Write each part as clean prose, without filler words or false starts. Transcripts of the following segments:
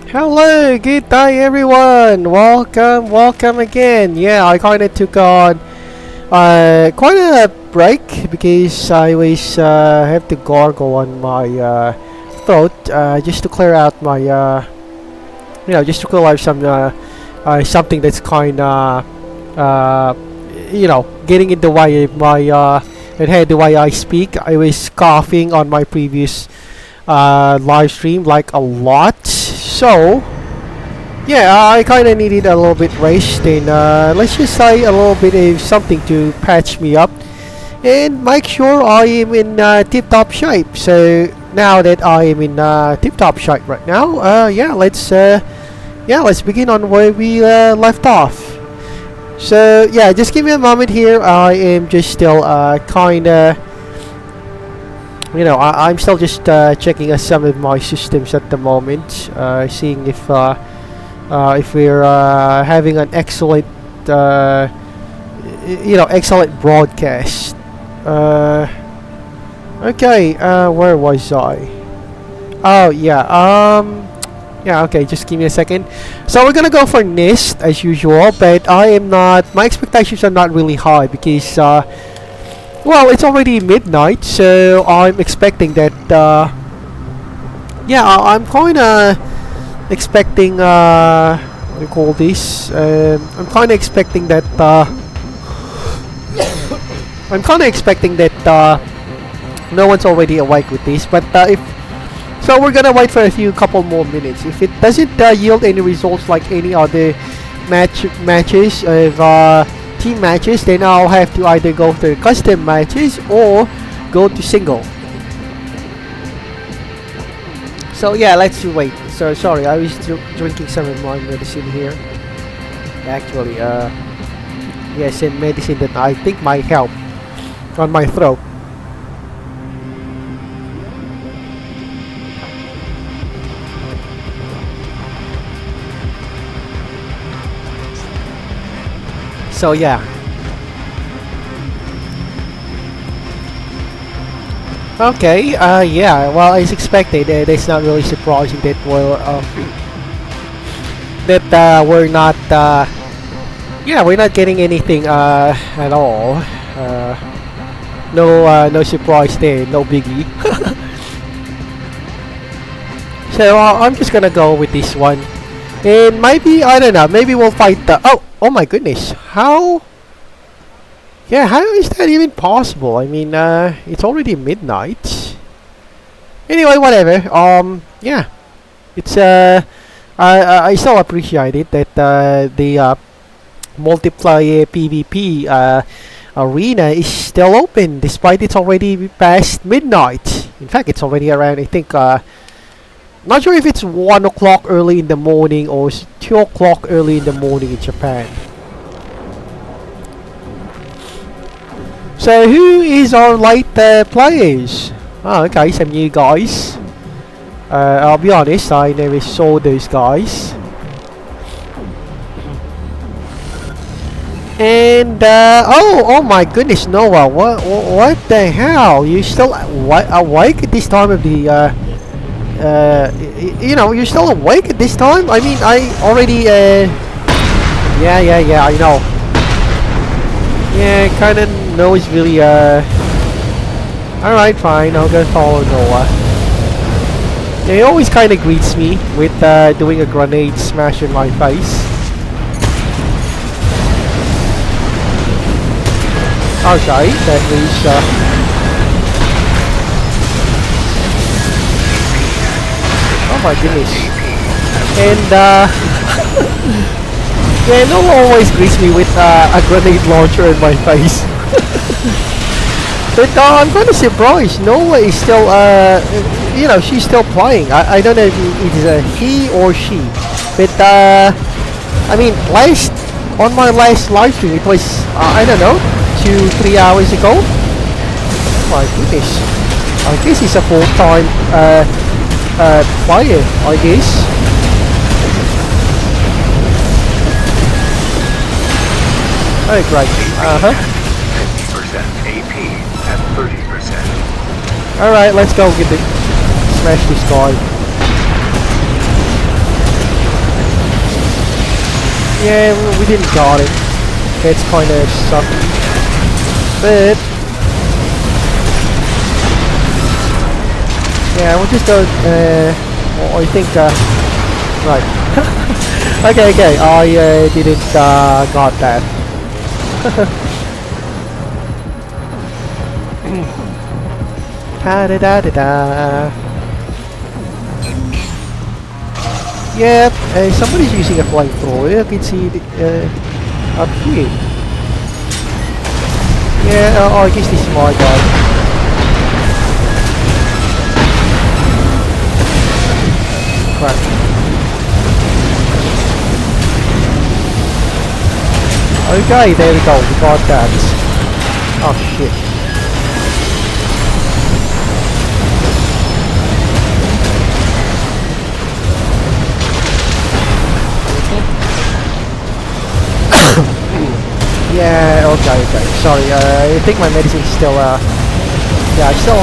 Hello, good day everyone. Welcome again. Yeah, I kind of took on quite a break because I was have to gargle on my throat just to clear out my just to clear out some something that's kind of getting in the way of my the way I speak. I was coughing on my previous live stream like a lot. So, yeah, I kind of needed a little bit rest and let's just say a little bit of something to patch me up and make sure I am in tip-top shape. So now that I am in tip-top shape right now, let's begin on where we left off. So yeah, just give me a moment here. I am just still kind of. I'm still just checking some of my systems at the moment, seeing if we're having an excellent, excellent broadcast. Okay, where was I? Oh yeah, yeah. Okay, just give me a second. So we're gonna go for Nest as usual, but I am not. My expectations are not really high because. Well, it's already midnight, so I'm expecting that, I'm kinda expecting, what do you call this? I'm kinda expecting that, no one's already awake with this, but, so we're gonna wait for a couple more minutes. If it doesn't, yield any results like any other matches of, team matches, then I'll have to either go to custom matches or go to single. So yeah, let's wait. So sorry, I was drinking some of my medicine here. Actually, yes, and medicine that I think might help on my throat. So yeah. Okay, yeah, well, as expected, it's not really surprising that we're not getting anything at all. No surprise there, no biggie. So I'm just gonna go with this one. And maybe, I don't know, maybe we'll fight the... Oh my goodness, how... Yeah, how is that even possible? I mean, it's already midnight. Anyway, whatever, yeah. It's, I still appreciate it that, the, multiplayer PvP, arena is still open, despite it's already past midnight. In fact, it's already around, I think, not sure if it's 1 o'clock early in the morning or 2 o'clock early in the morning in Japan. So who is our late players? Oh, okay, some new guys. I'll be honest, I never saw those guys. And oh my goodness, Noah, what the hell? You still awake at this time of the you're still awake at this time? I mean, I already, yeah, I know. Yeah, kinda Noah's really, alright, fine, I'll go follow Noah. Yeah, he always kinda greets me with, doing a grenade smash in my face. Okay, that means, oh my goodness. And yeah, Noah always greets me with a grenade launcher in my face. But I'm kind of surprised. Noah is still, she's still playing. I don't know if it's a he or she. But I mean, on my last live stream, it was I don't know, 2-3 hours ago. Oh my goodness. I guess he's a full-time player, I guess. Oh great. 50% AP at 30%. Alright, let's go get the smash this guy. Yeah, we didn't got it. It's kind of sucky. But yeah, we'll just go. Well, I think. Right. Okay. I didn't got that. Da da da da da. Yep, somebody's using a flamethrower. I can see it up here. Yeah, I guess this is my guy. Crap. Okay, there we go. We got that. Oh shit. Yeah, okay. Sorry, I think my medicine's still, yeah, I still,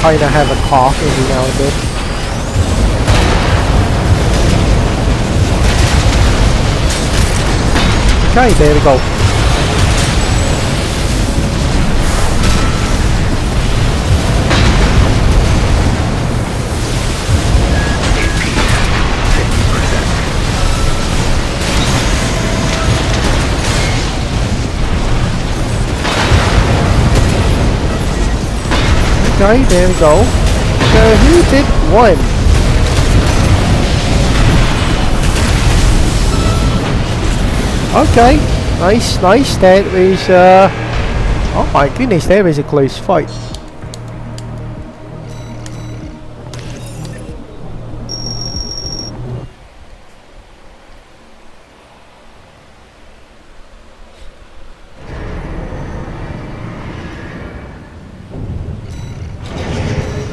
kinda have a cough every now and then. Okay, there we go. Okay, there we go. So who did one? Okay, nice. That was oh my goodness, that was a close fight.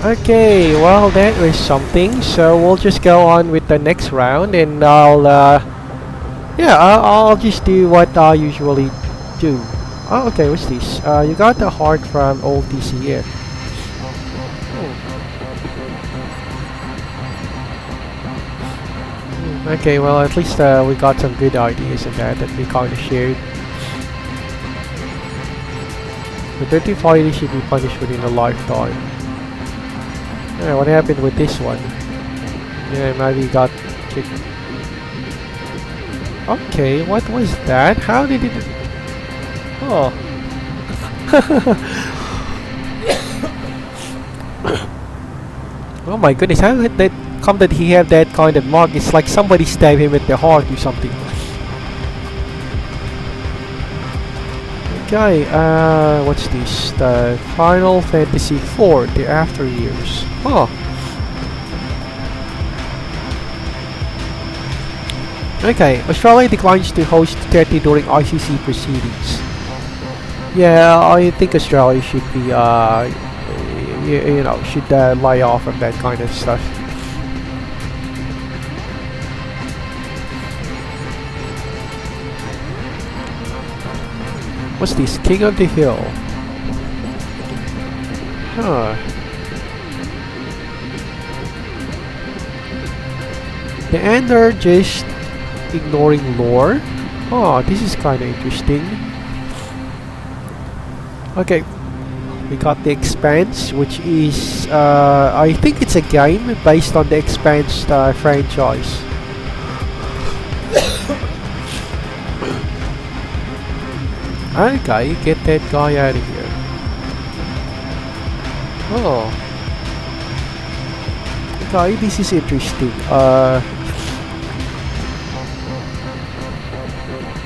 Okay, well that was something. So we'll just go on with the next round, and I'll just do what I usually do. Oh, okay, what's this? You got the heart from old TCF. Okay, well at least we got some good ideas in that we kind of shared. The dirty fighter should be punished within a lifetime. Yeah, what happened with this one? Yeah, maybe he got kicked. Okay, what was that? How did it... Oh. Oh my goodness, how did that come that he had that kind of mark? It's like somebody stabbed him with the heart or something. Okay, what's this? The Final Fantasy IV, the After Years. Oh. Okay, Australia declines to host 30 during ICC proceedings. Yeah, I think Australia should be, you know, should lay off of that kind of stuff. What's this? King of the Hill. Huh. The end are just ignoring lore. Oh, this is kind of interesting. Okay, we got the Expanse, which is I think it's a game based on the Expanse franchise. Okay, get that guy out of here. Oh. Okay, this is interesting.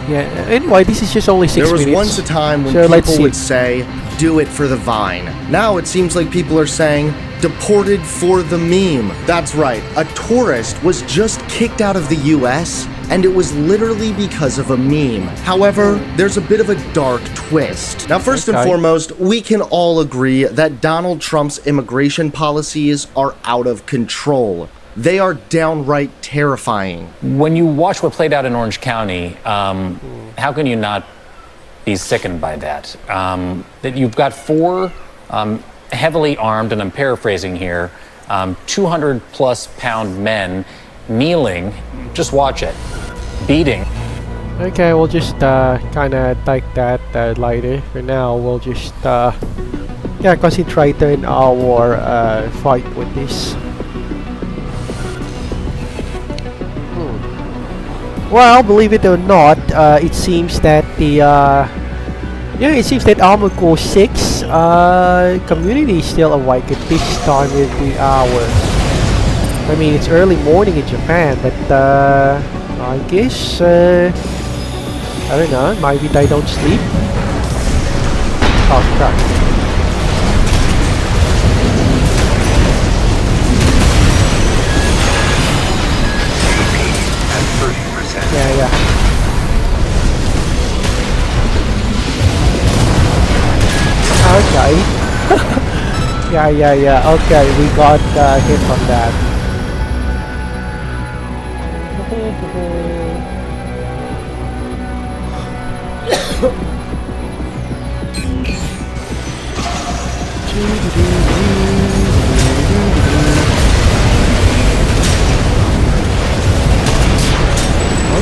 Yeah, anyway, this is just only 6 minutes. There was once a time when so people would say, do it for the Vine. Now it seems like people are saying, deported for the meme. That's right, a tourist was just kicked out of the US, and it was literally because of a meme. However, there's a bit of a dark twist. Now, first and foremost, we can all agree that Donald Trump's immigration policies are out of control. They are downright terrifying. When you watch what played out in Orange County, how can you not be sickened by that? That you've got four heavily armed, and I'm paraphrasing here, 200-plus pound men kneeling, just watch it, beating Okay, we'll just kind of take that later. For now, we'll just yeah, concentrate on our fight with this. Well, believe it or not, it seems that the yeah, it seems that Armor Core 6 community is still awake at this time of the hour. I mean, it's early morning in Japan, but I guess I don't know. Maybe they don't sleep. Oh crap! Yeah, yeah. Okay. yeah. Okay, we got hit on that.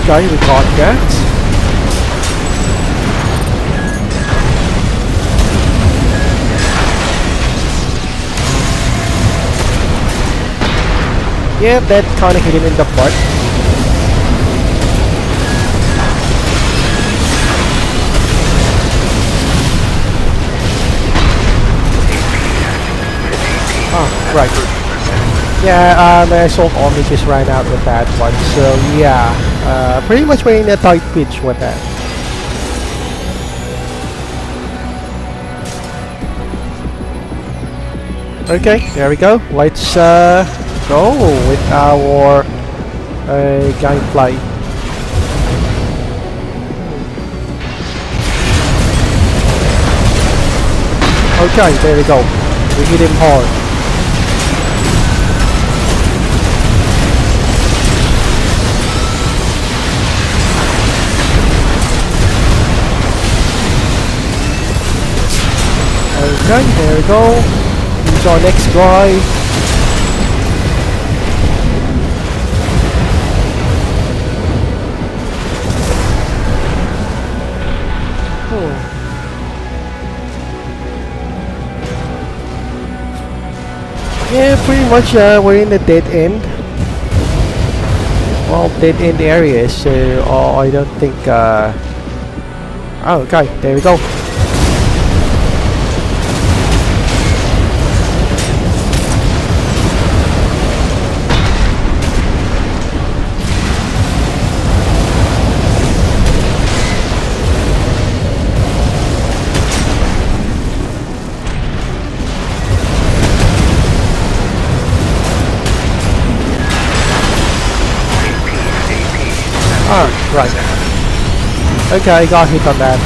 Okay, we got that. Yeah, that kind of hit him in the butt. Oh, right. Yeah, my assault army just ran out with that one. So yeah, pretty much we're in a tight pitch with that. Okay, there we go. Let's go with our gameplay. Okay, there we go. We hit him hard. Okay, there we go. He's our next guy. Yeah, pretty much we're in the dead end. Well, dead end area, so I don't think oh, okay, there we go. Oh, right. Okay, got hit on that.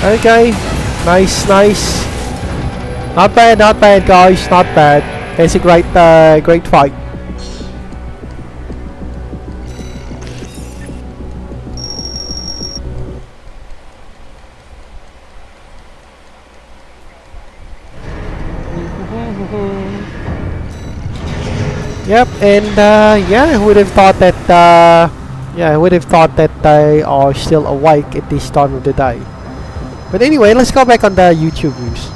Okay, nice. Not bad, guys. Not bad. It's a great fight. Yep, and yeah, who would have thought that? Yeah, who would have thought that they are still awake at this time of the day? But anyway, let's go back on the YouTube news.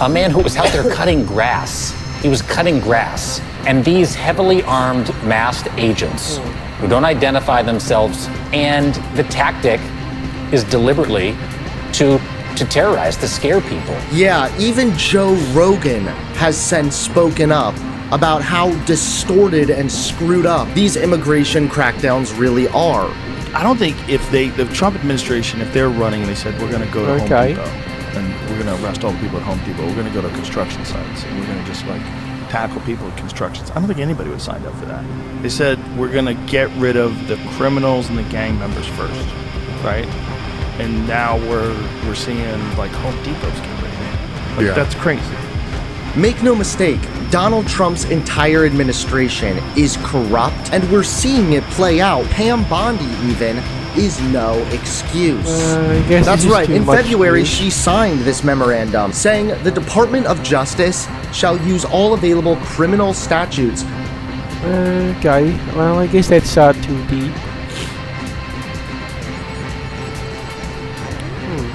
A man who was out there cutting grass. He was cutting grass, and these heavily armed, masked agents who don't identify themselves, and the tactic is deliberately to terrorize, to scare people. Yeah, even Joe Rogan has since spoken up about how distorted and screwed up these immigration crackdowns really are. I don't think if the Trump administration, if they're running and they said, we're going to go to Home Depot and we're going to arrest all the people at Home Depot, we're going to go to construction sites and we're going to just like tackle people at constructions. I don't think anybody would sign up for that. They said, we're going to get rid of the criminals and the gang members first, right? And now we're seeing like Home Depots get rid of it. Like, that's crazy. Make no mistake, Donald Trump's entire administration is corrupt, and we're seeing it play out. Pam Bondi, even, is no excuse. That's right. In February, she signed this memorandum saying the Department of Justice shall use all available criminal statutes Okay, well, I guess that's 2D.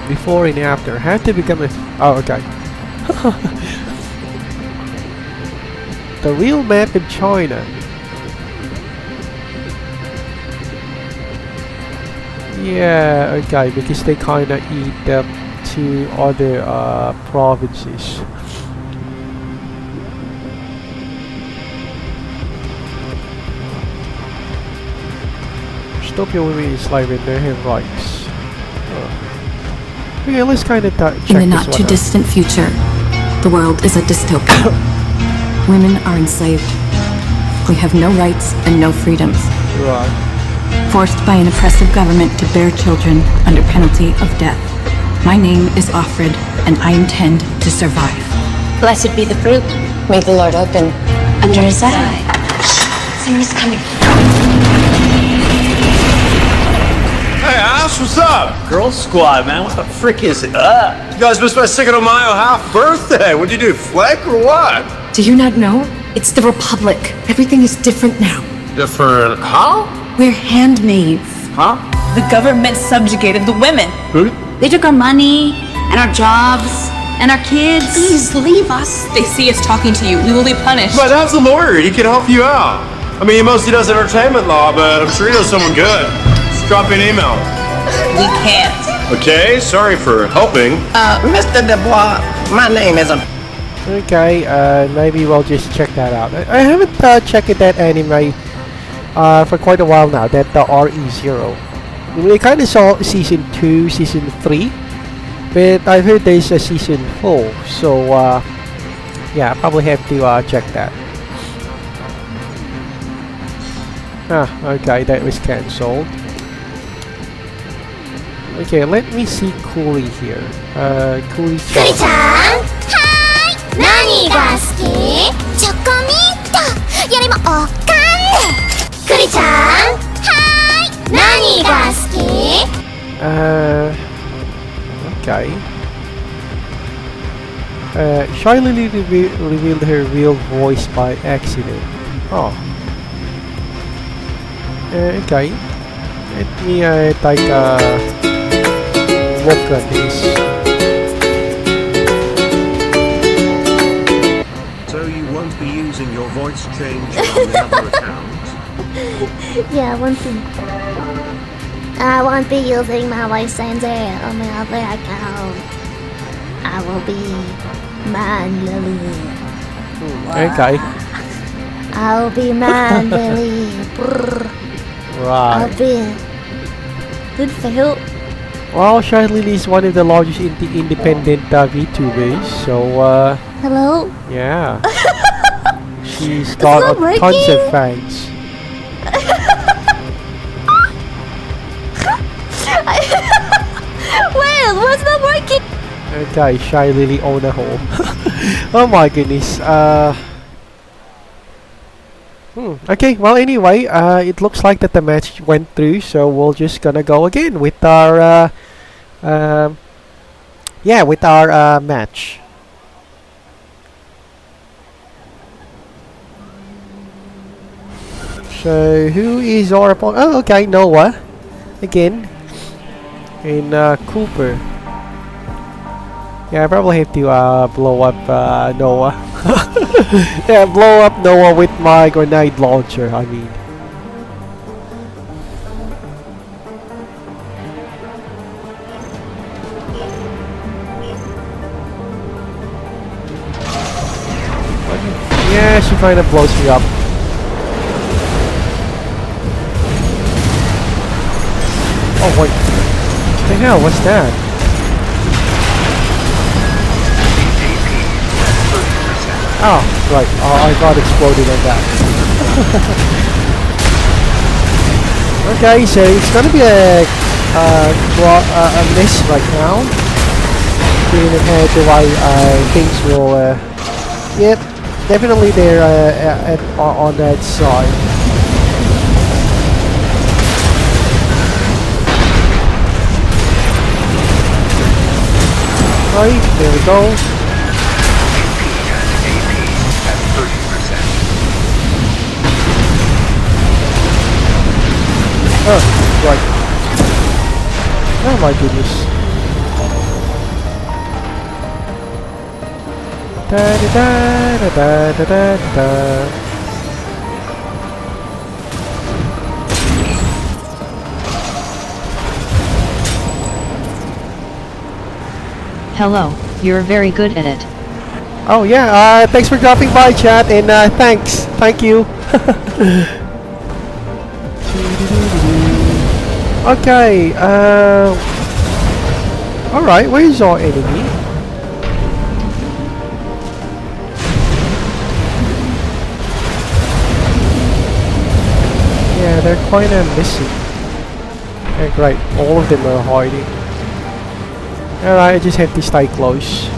Before and after. Had to become a... Oh, okay. The real map in China. Yeah, okay, because they kinda eat up to other provinces. Dystopia women is like when they have rights. Okay, let's kind of check In the this not one too out. distant future, the world is a dystopia. Women are enslaved. We have no rights and no freedoms. Right. Forced by an oppressive government to bear children under penalty of death. My name is Offred, and I intend to survive. Blessed be the fruit. May the Lord open under his eye. Someone's coming. Hey, Ash, what's up? Girl Squad, man. What the frick is it? You guys missed my Cinco de Mayo half birthday. What'd you do, fleck or what? Do you not know? It's the Republic. Everything is different now. Different, huh? We're handmaids. Huh? The government subjugated the women. Who? They took our money and our jobs and our kids. Please leave us. They see us talking to you. We will be punished. My dad's a lawyer. He can help you out. I mean, he mostly does entertainment law, but I'm sure he knows someone good. Just drop me an email. We can't. Okay, sorry for helping. Mr. Dubois, my name isn't. Okay, maybe we'll just check that out. I haven't checked that anime for quite a while now, that RE0. We kind of saw season 2, season 3, but I heard there's a season 4, so yeah, I probably have to check that. Okay, that was cancelled. Okay, let me see Cooley here. Cooley chan. 何が好き？チョコミントよりもおかんね。クリちゃん、はーい。何が好き？ Okay. Shy Lily revealed her real voice by accident. Oh. Okay. Let me take a look at this. So you won't be using your voice change on the other account? Yeah, I won't be using my voice changer on my other account. I will be Man Lily. Okay. I'll be Man Lily. I'll Right. be. Good fail. Well, Shy Lily is one of the largest independent VTubers, so Hello? yeah. She's got not working. tons of fans. Wait, what's not working? Okay, Shy Lily own a hole. Oh my goodness. Okay, well anyway, it looks like that the match went through, so we're just gonna go again with our yeah, with our match. So who is our opponent? Oh, okay, Noah again, and Cooper. Yeah, I probably have to blow up Noah. Yeah, blow up Noah with my grenade launcher, I mean. Yeah, she kind of blows me up. Oh wait, what the hell, what's that? Oh, right. I got exploded on that. Okay, so it's gonna be a miss right now. Feeling ahead the way things will. Yep, definitely they're on that side. Right, there we go. Oh my goodness. Da da da da da da da. Hello, you're very good at it. Oh yeah, thanks for dropping by, chat, and thanks. Thank you. Okay, alright, where is our enemy? Yeah, they're kinda missing. Yeah, great, all of them are hiding. Alright, I just have to stay close.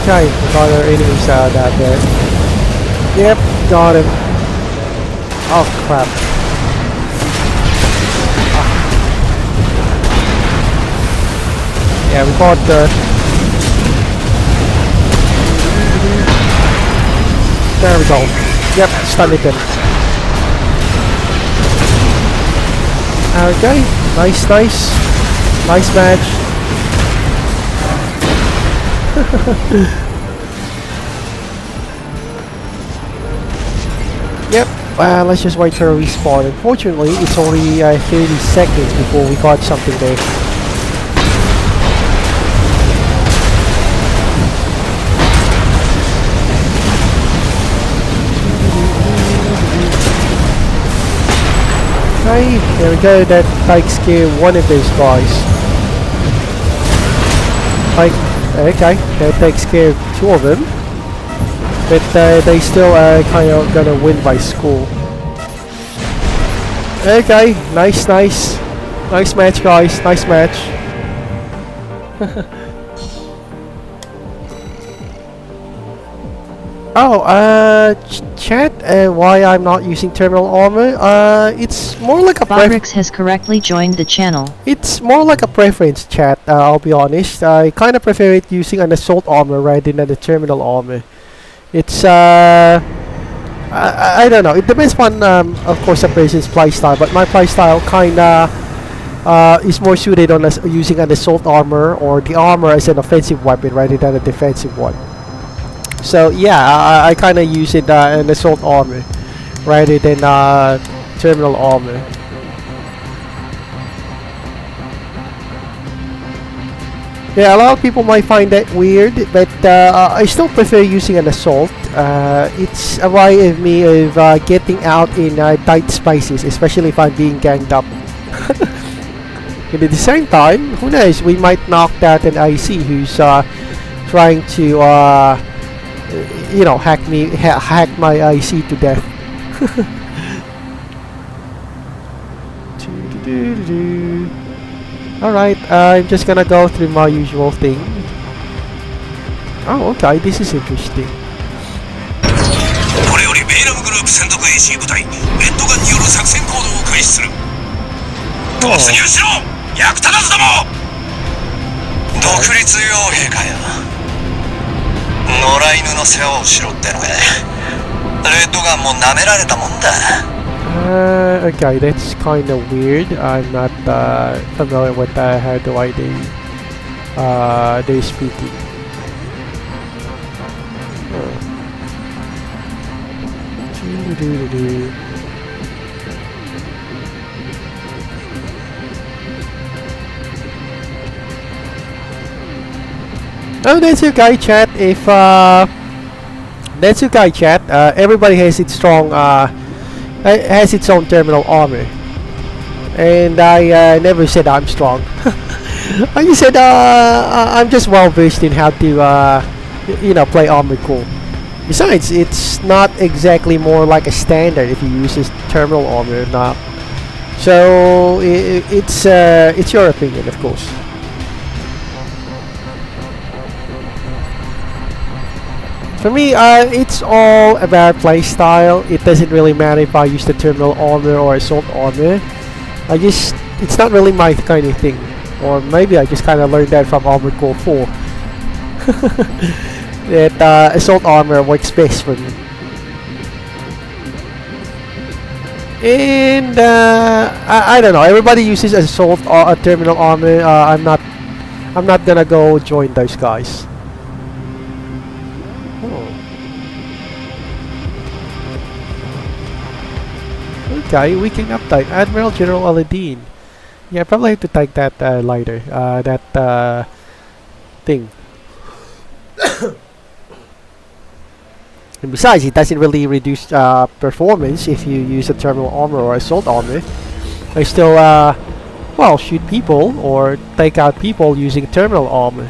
Okay, we got our enemies out out there. Yep, got him. Oh crap. Ah. Yeah, we got the... There we go. Yep, stunned him. Okay, nice, nice. Nice match. Yep, let's just wait for a respawn. Unfortunately, it's only 30 seconds before we got something there. Okay, there we go, that takes care of one of those guys. Okay, that takes care of two of them. But they still kind of gonna win by score. Okay, nice, nice. Nice match, guys, nice match. Oh, chat, why I'm not using terminal armor? It's more like a Fabrix has correctly joined the channel. It's more like a preference, chat, I'll be honest. I kind of prefer it using an assault armor rather than the terminal armor. It's, I don't know, it depends on, of course, a person's playstyle, but my playstyle kinda, is more suited on using an assault armor or the armor as an offensive weapon rather than a defensive one. So yeah, I kind of use it an assault armor rather than terminal armor. Yeah, a lot of people might find that weird, but I still prefer using an assault. It's a way of me of getting out in tight spaces, especially if I'm being ganged up. And at the same time, who knows, we might knock out an IC who's trying to you know, hack my IC to death. Alright, I'm just gonna go through my usual thing. Oh, okay, this is interesting. Okay, that's kind of weird. I'm not familiar with how do I they speaking. Oh, that's okay, chat. If that's okay, chat. Everybody has its strong, has its own terminal armor, and I never said I'm strong. I just said I'm just well versed in how to, you know, play Armored Core. Besides, it's not exactly more like a standard if you use this terminal armor or not. So it's your opinion, of course. For me, it's all about playstyle. It doesn't really matter if I use the terminal armor or assault armor. It's not really my kind of thing. Or maybe I just kind of learned that from Armored Core 4. That assault armor works best for me. And I don't know. Everybody uses assault or terminal armor. I'm not gonna go join those guys. Okay, weekend update. Admiral General Aladdin. Yeah, I probably have to take that later. That thing. And besides, it doesn't really reduce performance if you use a terminal armor or assault armor. I still, well, shoot people or take out people using terminal armor.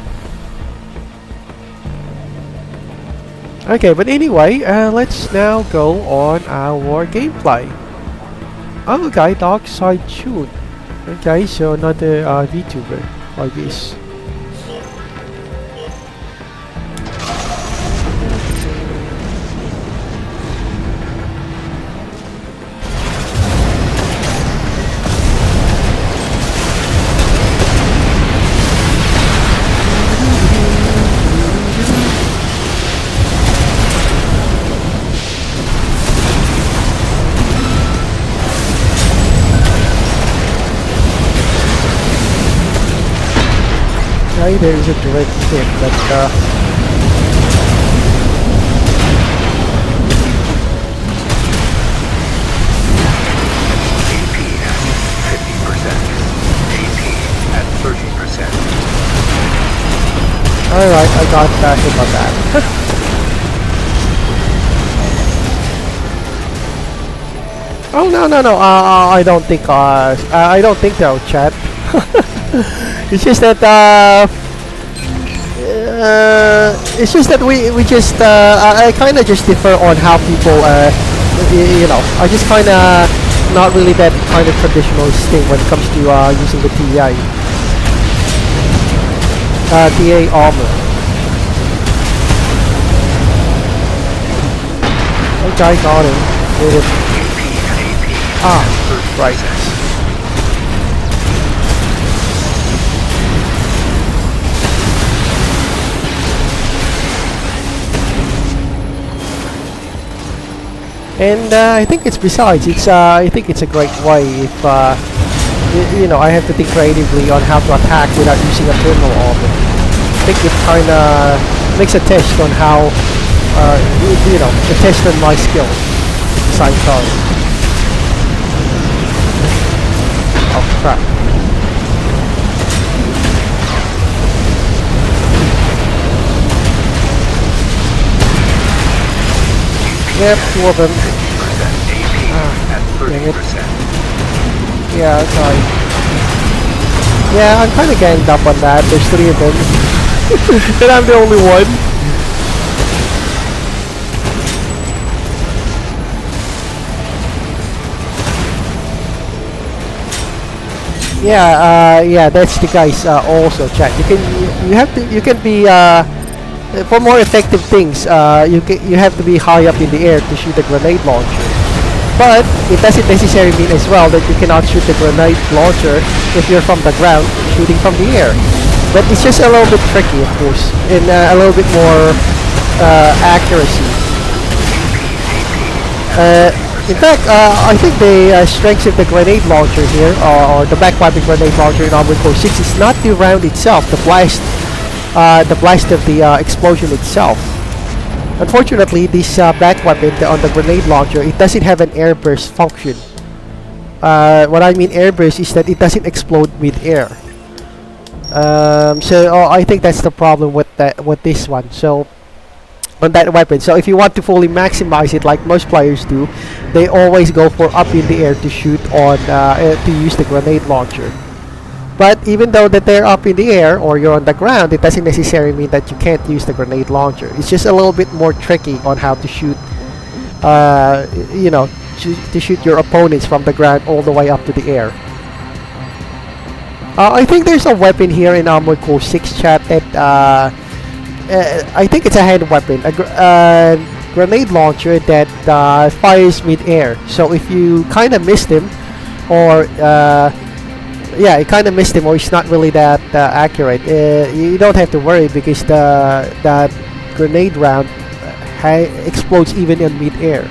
Okay, but anyway, let's now go on our gameplay. Oh, okay, Dark Side Shoot. Okay, so another VTuber like this. There is a direct hit, but alright, I got hit on that. Oh no! I don't think so, chat. It's just that we just I kind of just differ on how people you know, I just kind of not really that kind of traditionalist thing when it comes to using the TA armor. Okay, got him. Ah, right. And I think it's I think it's a great way if you know, I have to think creatively on how to attack without using a terminal armor. I think it kind of makes a test on how you know, a test on my skill at the same time. Oh crap. Yep, two of them. Dang it. Yeah, okay. Yeah, I'm kind of ganged up on that. There's three of them. And I'm the only one. Yeah, yeah, that's the guys also, chat. You can be for more effective things, you have to be high up in the air to shoot a grenade launcher. But it doesn't necessarily mean as well that you cannot shoot the grenade launcher if you're from the ground shooting from the air. But it's just a little bit tricky, of course, and a little bit more accuracy. In fact, I think the strength of the grenade launcher here, or the backpiping grenade launcher in Armored Core 6, is not the round itself, the blast of the explosion itself. Unfortunately, this back weapon on the grenade launcher, it doesn't have an air burst function. What I mean air burst is that it doesn't explode mid-air. So I think that's the problem with this one. So on that weapon, so if you want to fully maximize it like most players do, they always go for up in the air to shoot on to use the grenade launcher. But even though that they're up in the air or you're on the ground, it doesn't necessarily mean that you can't use the grenade launcher. It's just a little bit more tricky on how to shoot, you know, to shoot your opponents from the ground all the way up to the air. I think there's a weapon here in Armored Core 6 chat that I think it's a hand weapon, a grenade launcher that fires mid-air. So if you kind of missed him, or yeah, it kind of missed him, or it's not really that accurate, you don't have to worry because that grenade round explodes even in mid-air.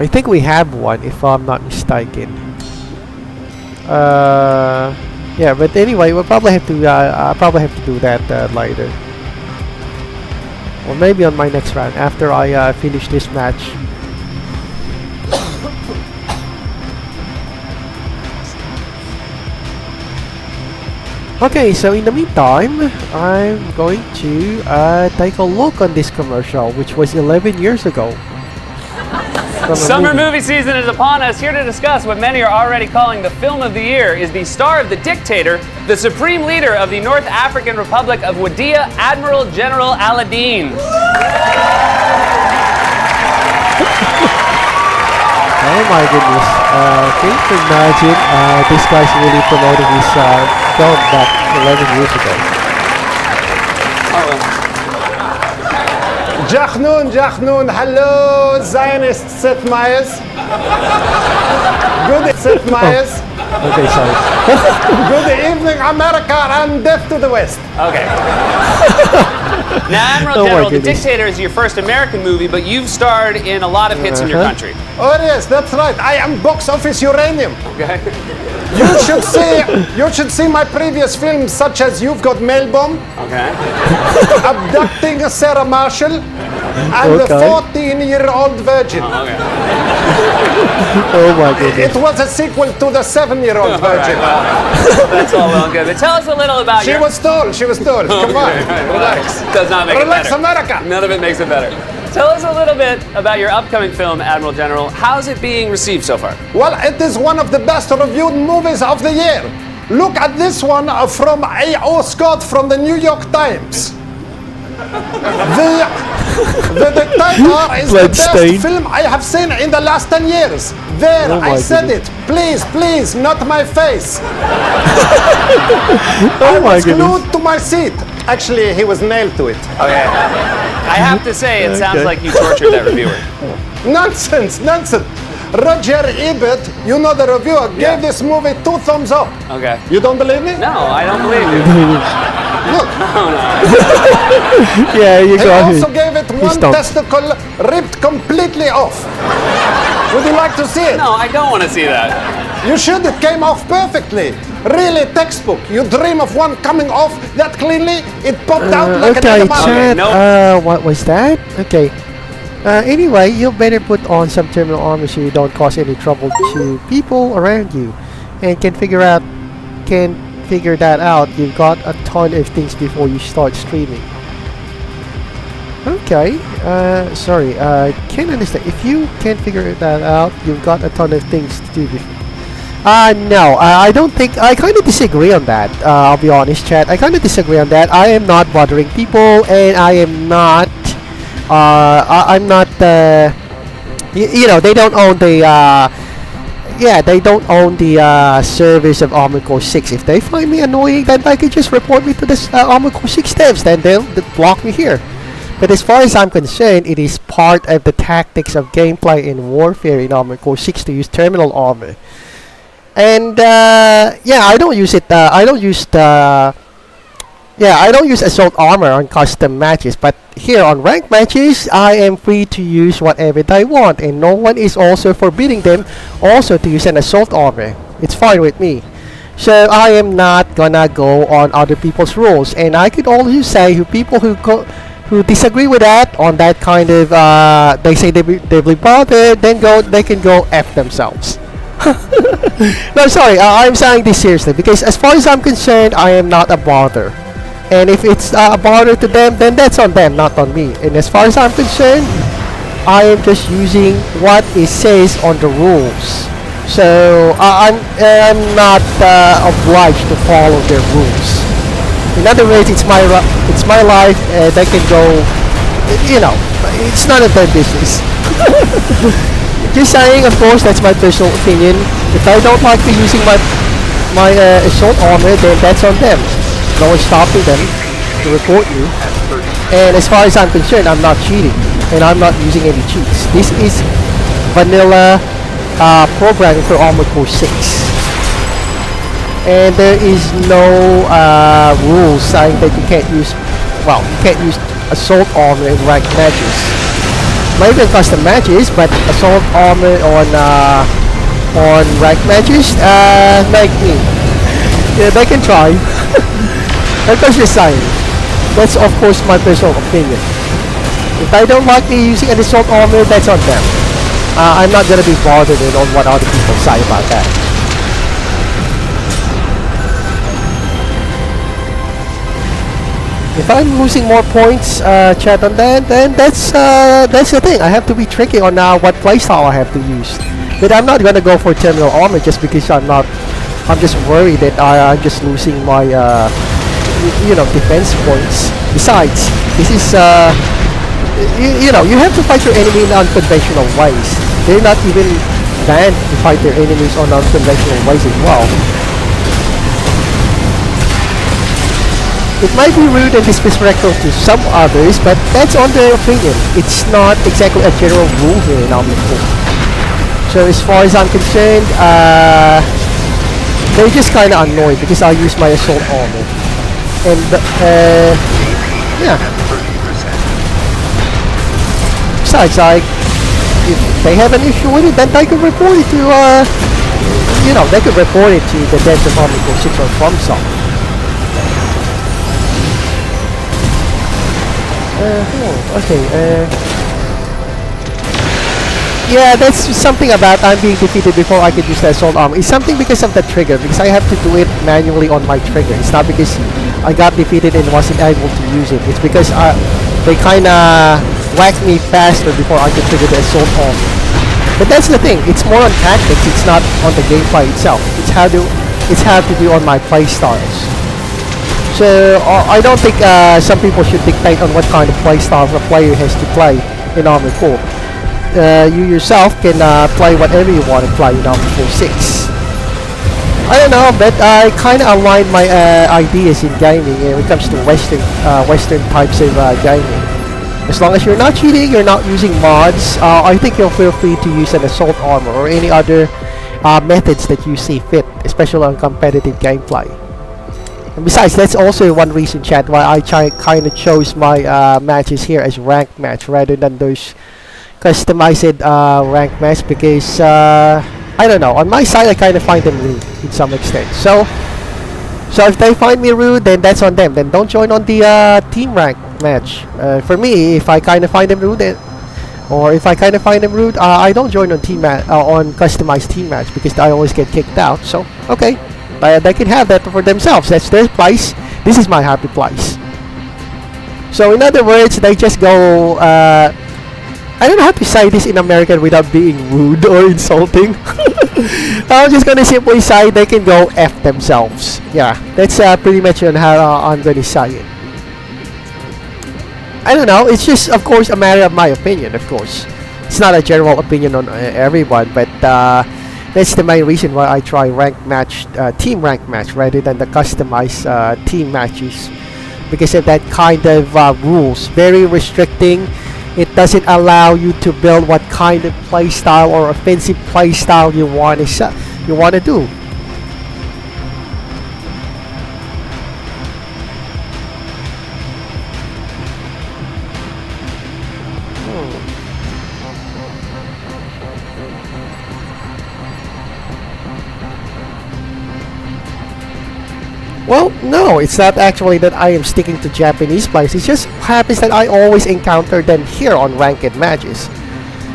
I think we have one, if I'm not mistaken. Yeah, but anyway, we'll probably have to. I'll probably have to do that later, or maybe on my next round after I finish this match. Okay, so in the meantime, I'm going to take a look on this commercial, which was 11 years ago. Summer movie season is upon us. Here to discuss what many are already calling the film of the year is the star of The Dictator, the supreme leader of the North African Republic of Wadiya, Admiral General Aladdin. Oh my goodness. Can you imagine this guy's really promoting his film back 11 years ago? Jahnoon, hello, Zionist Seth Meyers. Good Seth Meyers. Okay, sorry. Good evening, America, and death to the West. Okay. Now, Admiral General, The Dictator is your first American movie, but you've starred in a lot of hits in your country. Oh yes, that's right. I am box office uranium. Okay. You should see my previous films, such as You've Got Mail Bomb, okay, Abducting Sarah Marshall, and The 14-Year-Old Virgin. Oh, okay. Oh my goodness. It was a sequel to The 7-Year-Old Virgin. Right, that's all well and good. But tell us a little about She was told. Come on, relax. Does not make relax it better. America. None of it makes it better. Tell us a little bit about your upcoming film, Admiral General. How's it being received so far? Well, it is one of the best reviewed movies of the year. Look at this one from A.O. Scott from the New York Times. The Dictator is the best film I have seen in the last 10 years. There, I said it. Please, not my face. I was glued to my seat. Actually, he was nailed to it. Okay. I have to say, it sounds like you tortured that reviewer. Nonsense. Roger Ebert, you know the reviewer, gave this movie 2 thumbs up. Okay. You don't believe me? No, I don't believe you. Look. Yeah, you He got it. also gave it 1 testicle ripped completely off. Would you like to see it? No, I don't want to see that. You should. It came off perfectly. Really textbook. You dream of one coming off that cleanly, it popped out like okay, an chat, what was that? Okay. Anyway, you better put on some terminal armor so you don't cause any trouble to people around you, and can figure that out. You've got a ton of things before you start streaming. Okay, sorry, can't understand. If you can't figure that out, you've got a ton of things to do before. No, I don't think. I kind of disagree on that. I'll be honest, chat. I kind of disagree on that. I am not bothering people, and I am not. I'm not. You know, they don't own the. Yeah, they don't own the servers of Armored Core 6. If they find me annoying, then they could just report me to the Armored Core 6 devs. Then they'll block me here. But as far as I'm concerned, it is part of the tactics of gameplay in warfare in Armored Core 6 to use terminal armor. And yeah, I don't use it. I don't use assault armor on custom matches. But here on ranked matches, I am free to use whatever they want, and no one is also forbidding them also to use an assault armor. It's fine with me. So I am not gonna go on other people's rules. And I could also say people who disagree with that on that kind of they say they'll be bothered, then they can go F themselves. No, sorry, I'm saying this seriously, because as far as I'm concerned, I am not a bother. And if it's a bother to them, then that's on them, not on me. And as far as I'm concerned, I am just using what it says on the rules. So I'm not obliged to follow their rules. In other words, it's my life. They can go, you know, it's none of their business. Just saying, of course, that's my personal opinion. If I don't like me using my assault armor, then that's on them. No one's stopping them to report you. And as far as I'm concerned, I'm not cheating, and I'm not using any cheats. This is vanilla programming for Armored Core 6. And there is no rules saying that you can't use, well, you can't use assault armor in ranked matches. maybe in custom matches, but assault armor on rank matches, like me. Yeah, they can try. That's just saying. That's of course my personal opinion. If they don't like me using an assault armor, that's on them. I'm not gonna be bothered on what other people say about that. If I'm losing more points, chat on that, then that's the thing. I have to be tricky on what playstyle I have to use. But I'm not gonna go for terminal armor just because I'm just worried that I'm just losing my defense points. Besides, this is you have to fight your enemy in unconventional ways. They're not even banned to fight their enemies on unconventional ways as well. It might be rude and disrespectful to some others, but that's on their opinion. It's not exactly a general rule here in Omnicore. So as far as I'm concerned, they're just kind of annoyed because I use my assault armor. And yeah. Besides, if they have an issue with it, then they could report it to, they could report it to the devs of Omnicore 6 or FromSoft. Yeah, that's something about I'm being defeated before I could use the assault armor. It's something because of the trigger, because I have to do it manually on my trigger. It's not because I got defeated and wasn't able to use it. It's because they kinda whacked me faster before I could trigger the assault armor. But that's the thing, it's more on tactics, it's not on the gameplay itself. It's how to do on my play styles. So I don't think some people should dictate on what kind of play styles a player has to play in Armored Core. You yourself can play whatever you want to play in Armored Core 6. I don't know, but I kind of align my ideas in gaming when it comes to Western types of gaming. As long as you're not cheating, you're not using mods, I think you'll feel free to use an assault armor or any other methods that you see fit, especially on competitive gameplay. And besides, that's also one reason, chat, why I kind of chose my matches here as ranked match rather than those customized ranked match, because I don't know, on my side I kind of find them rude in some extent. So if they find me rude, then that's on them. Then don't join on the team rank match. For me, if I kind of find them rude, I don't join on on customized team match because I always get kicked out. So okay. They can have that for themselves. That's their place. This is my happy place. So in other words, they just go. I don't know how to say this in American without being rude or insulting. I'm just gonna simply say they can go F themselves. Yeah, that's pretty much on how I'm gonna say it. I don't know. It's just, of course, a matter of my opinion. Of course, it's not a general opinion on everyone, but. That's the main reason why I try team rank match rather than the customized team matches, because of that kind of rules. Very restricting. It doesn't allow you to build what kind of playstyle or offensive playstyle you want to do. Well, no, it's not actually that I am sticking to Japanese players. It just happens that I always encounter them here on ranked matches.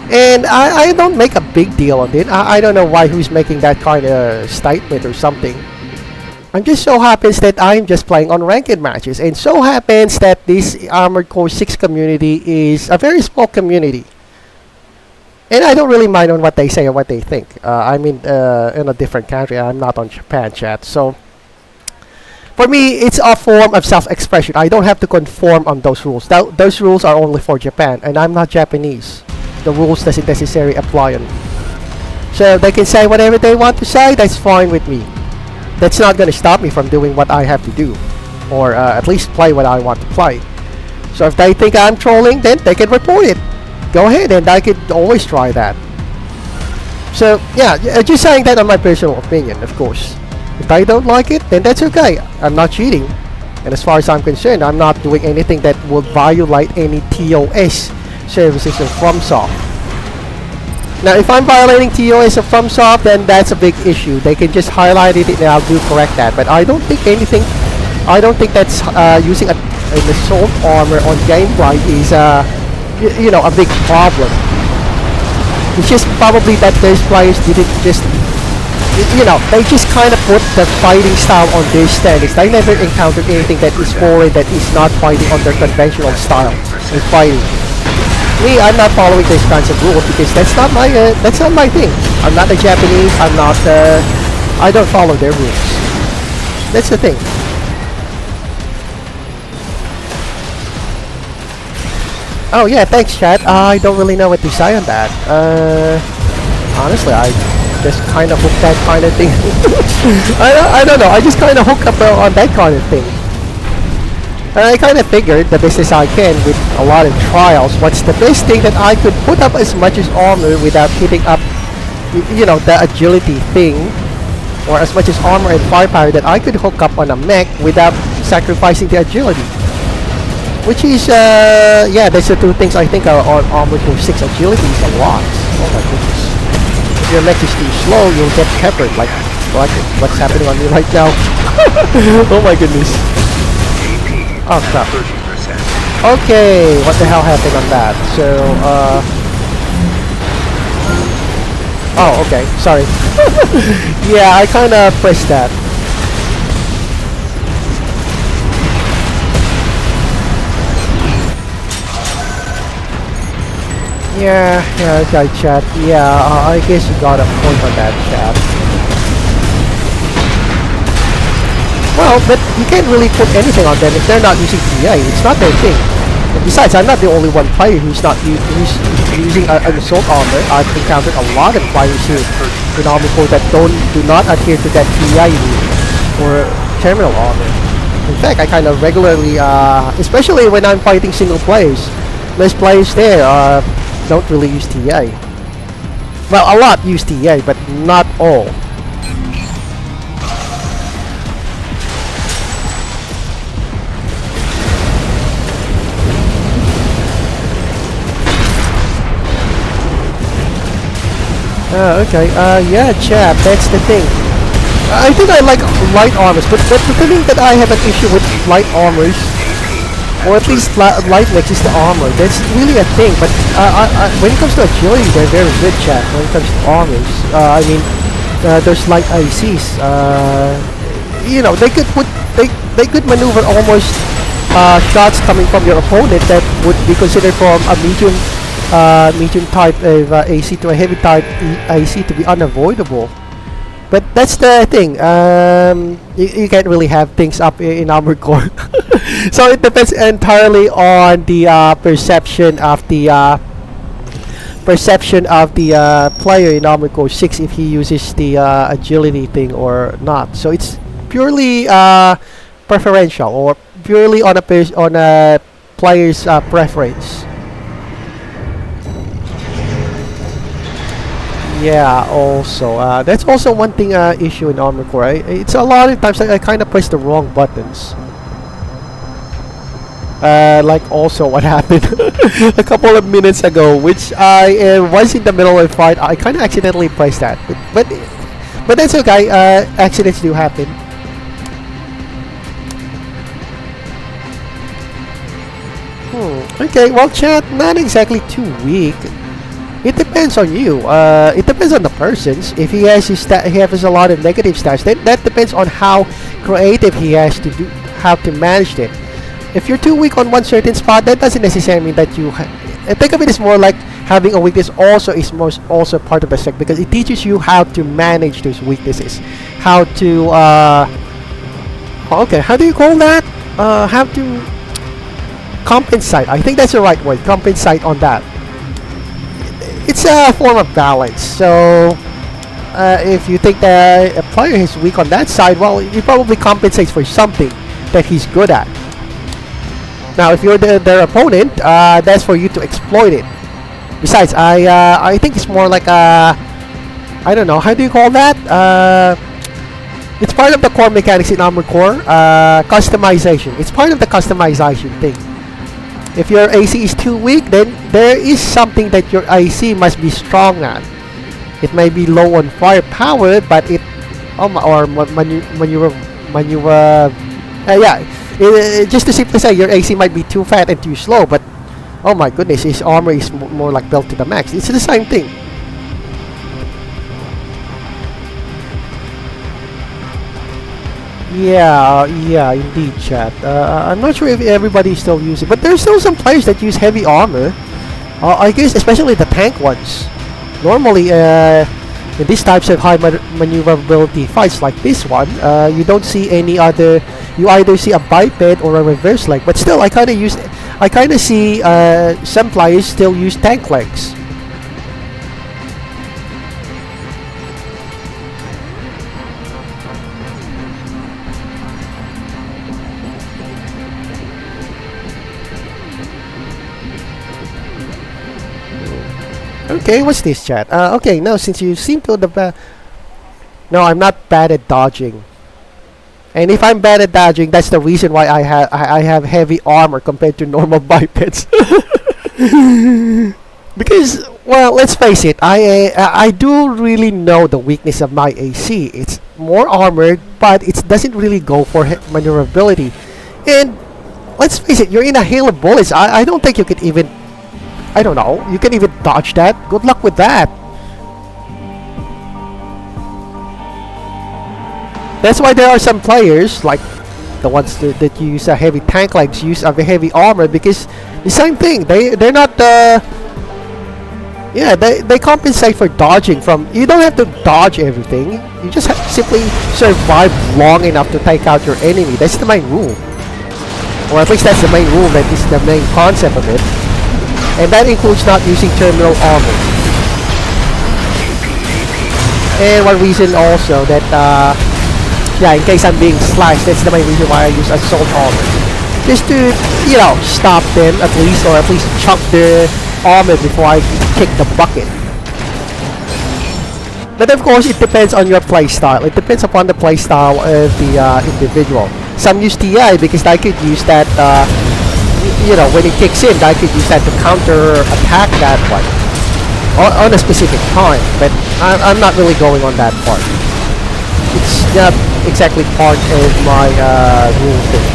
And I don't make a big deal of it. I don't know why who's making that kind of statement or something. I'm just so happens that I'm just playing on ranked matches. And so happens that this Armored Core 6 community is a very small community. And I don't really mind on what they say or what they think. I'm in a different country. I'm not on Japan, chat. So for me, it's a form of self-expression. I don't have to conform on those rules. Those rules are only for Japan, and I'm not Japanese. The rules doesn't necessarily apply on me. So they can say whatever they want to say, that's fine with me. That's not going to stop me from doing what I have to do, or at least play what I want to play. So if they think I'm trolling, then they can report it. Go ahead, and I could always try that. So yeah, just saying that on my personal opinion, of course. If I don't like it, then that's okay. I'm not cheating. And as far as I'm concerned, I'm not doing anything that would violate any TOS services of FromSoft. Now, if I'm violating TOS of FromSoft, then that's a big issue. They can just highlight it and I'll do correct that. But I don't think that's using an assault armor on gameplay is you know, a big problem. It's just probably that those players didn't just, you know, they just kind of put the fighting style on their standards. They never encountered anything that is foreign, that is not fighting on their conventional style of fighting. Me, I'm not following those kinds of rules because that's not my thing. I'm not a Japanese. I'm not. I don't follow their rules. That's the thing. Oh yeah, thanks chat. I don't really know what to say on that. Honestly, I just kind of hook that kind of thing. I don't know. I just kind of hook up on that kind of thing. And I kind of figured the best as I can with a lot of trials. What's the best thing that I could put up as much as armor without hitting up, you know, the agility thing, or as much as armor and firepower that I could hook up on a mech without sacrificing the agility. Which is, yeah, that's the two things I think are on Armored Core 6. Agility is a lot. Oh my goodness. If your mech is too slow, you'll get peppered, like what's happening on me right now. Oh my goodness. Oh crap. Okay, what the hell happened on that? So, oh, okay, sorry. Yeah, I kinda pressed that. Yeah, okay, chat. Yeah, I guess you got a point on that, chat. Well, but you can't really put anything on them if they're not using TA. It's not their thing. And besides, I'm not the only one player who's using an assault armor. I've encountered a lot of players here in Armored Core that do not adhere to that TA rule or terminal armor. In fact, I kind of regularly, especially when I'm fighting single players, most players there don't really use TA. Well, a lot use TA, but not all. Okay, yeah, chap, that's the thing. I think I like light armors, but the thing that I have an issue with light armors, or at least light mechs, is the armor. That's really a thing, but when it comes to agility, they're very good, chat. When it comes to armors, I mean, there's light ICs. You know, they could maneuver almost shots coming from your opponent that would be considered from a medium type of AC to a heavy type AC to be unavoidable. But that's the thing. You can't really have things up in Armored Core. So it depends entirely on the perception of the player in Armored Core 6 if he uses the agility thing or not. So it's purely preferential, or purely on a player's preference. Yeah, also that's also one thing issue in Armored Core. It's a lot of times I kind of press the wrong buttons. Like also what happened a couple of minutes ago, which I was in the middle of a fight. I kind of accidentally pressed that, but that's okay. Accidents do happen. Okay, well, chat, not exactly too weak. It depends on you. It depends on the persons. If he has he has a lot of negative stats, then that depends on how creative he has to do, how to manage it. If you're too weak on one certain spot, that doesn't necessarily mean that you. Think of it as more like having a weakness. Also, is also part of the sec, because it teaches you how to manage those weaknesses, how to. Okay, how do you call that? How to compensate. I think that's the right word. Compensate on that. It's a form of balance. So if you think that a player is weak on that side, well, he probably compensates for something that he's good at. Now, if you're their opponent, that's for you to exploit it. Besides, I think it's more like a, I don't know, how do you call that? It's part of the core mechanics in Armored Core. Customization. It's part of the customization thing. If your AC is too weak, then there is something that your AC must be strong at. It may be low on firepower, but it just to simply say, your AC might be too fat and too slow, but oh my goodness, his armor is more like built to the max. It's the same thing. Yeah, indeed, chat. I'm not sure if everybody still uses it, but there's still some players that use heavy armor. I guess especially the tank ones. Normally, in these types of high maneuverability fights like this one, you don't see any other. You either see a biped or a reverse leg, but still, I kind of see some players still use tank legs. Okay, what's this, chat? Okay, no, since you seem to no, I'm not bad at dodging. And if I'm bad at dodging, that's the reason why I have heavy armor compared to normal bipeds. Because, well, let's face it, I do really know the weakness of my AC. It's more armored, but it doesn't really go for maneuverability. And let's face it, you're in a hail of bullets. I don't think you could even, I don't know, you can even dodge that. Good luck with that. That's why there are some players, like the ones that use heavy tank legs, use a heavy armor, because the same thing. They're not. Yeah, they compensate for dodging from. You don't have to dodge everything. You just have to simply survive long enough to take out your enemy. That's the main rule, or at least that's the main rule. That is the main concept of it, and that includes not using terminal armor. And one reason also that. Yeah, in case I'm being sliced, that's the main reason why I use assault armor. Just to, you know, stop them at least, or at least chop their armor before I kick the bucket. But of course, it depends on your playstyle. It depends upon the playstyle of the individual. Some use TI because I could use that, you know, when it kicks in, I could use that to counter attack that one. On a specific time, but I'm not really going on that part. It's not exactly part of my rule thing.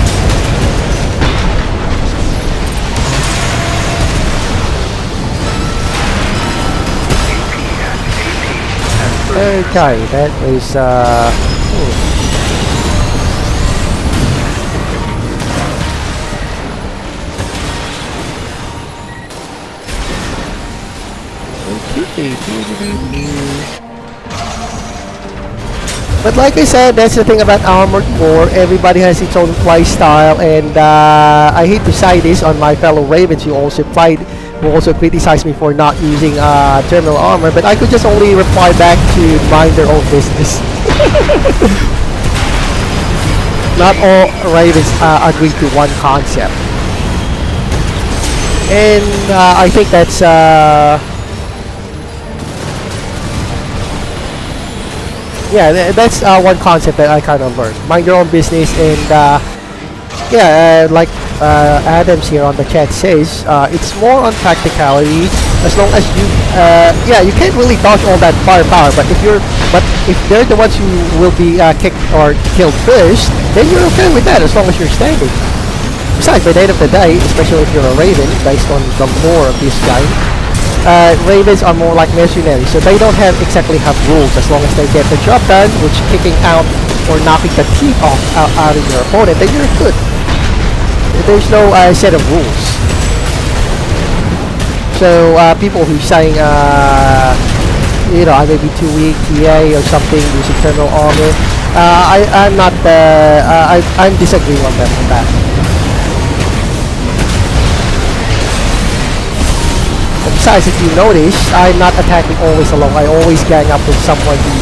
Okay, that is But like I said, that's the thing about Armored Core. Everybody has its own play style, and I hate to say this on my fellow Ravens who also criticized me for not using terminal armor, but I could just only reply back to mind their own business. Not all Ravens agree to one concept, and I think that's yeah, that's one concept that I kind of learned. Mind your own business, and like Adams here on the chat says, it's more on practicality. As long as you, you can't really dodge all that firepower. But if they're the ones who will be kicked or killed first, then you're okay with that as long as you're standing. Besides, by the end of the day, especially if you're a Raven, based on the lore of this game. Ravens are more like mercenaries, so they don't exactly have rules. As long as they get the job done, which kicking out or knocking the teeth off out of your opponent, then you're good. There's no set of rules. So people who's saying, you know, I may be too weak, TA or something, using terminal armor, I'm not. I'm disagreeing on them on that. Besides, if you notice, I'm not attacking always alone. I always gang up with someone who...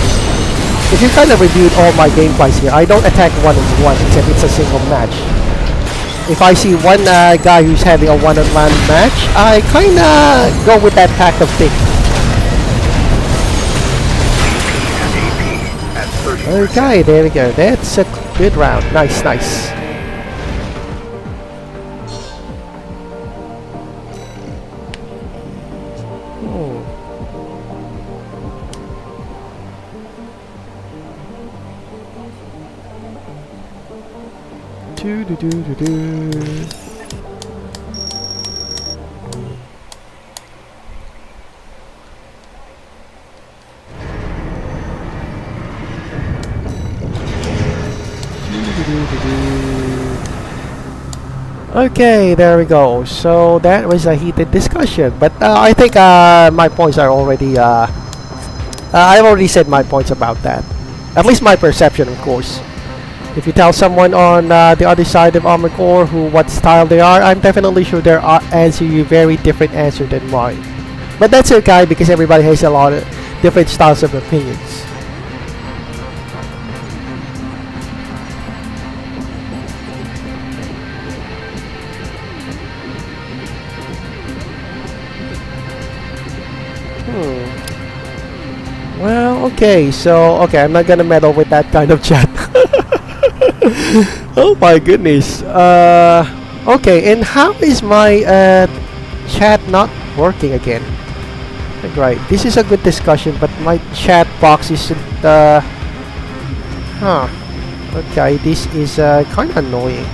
If you kind of reviewed all my gameplays here, I don't attack one-on-one, except it's a single match. If I see one guy who's having a one-on-one match, I kind of go with that pack of thing. Okay, there we go. That's a good round. Nice, nice. Okay, there we go. So that was a heated discussion, but I think my points are already. I've already said my points about that. At least my perception, of course. If you tell someone on the other side of Armored Core what style they are, I'm definitely sure they'll answer you very different answer than mine. But that's okay because everybody has a lot of different styles of opinions. Well, okay, so I'm not gonna meddle with that kind of chat. Oh my goodness. Okay, and how is my chat not working again? Right, this is a good discussion, but my chat box isn't. Okay, this is kind of annoying.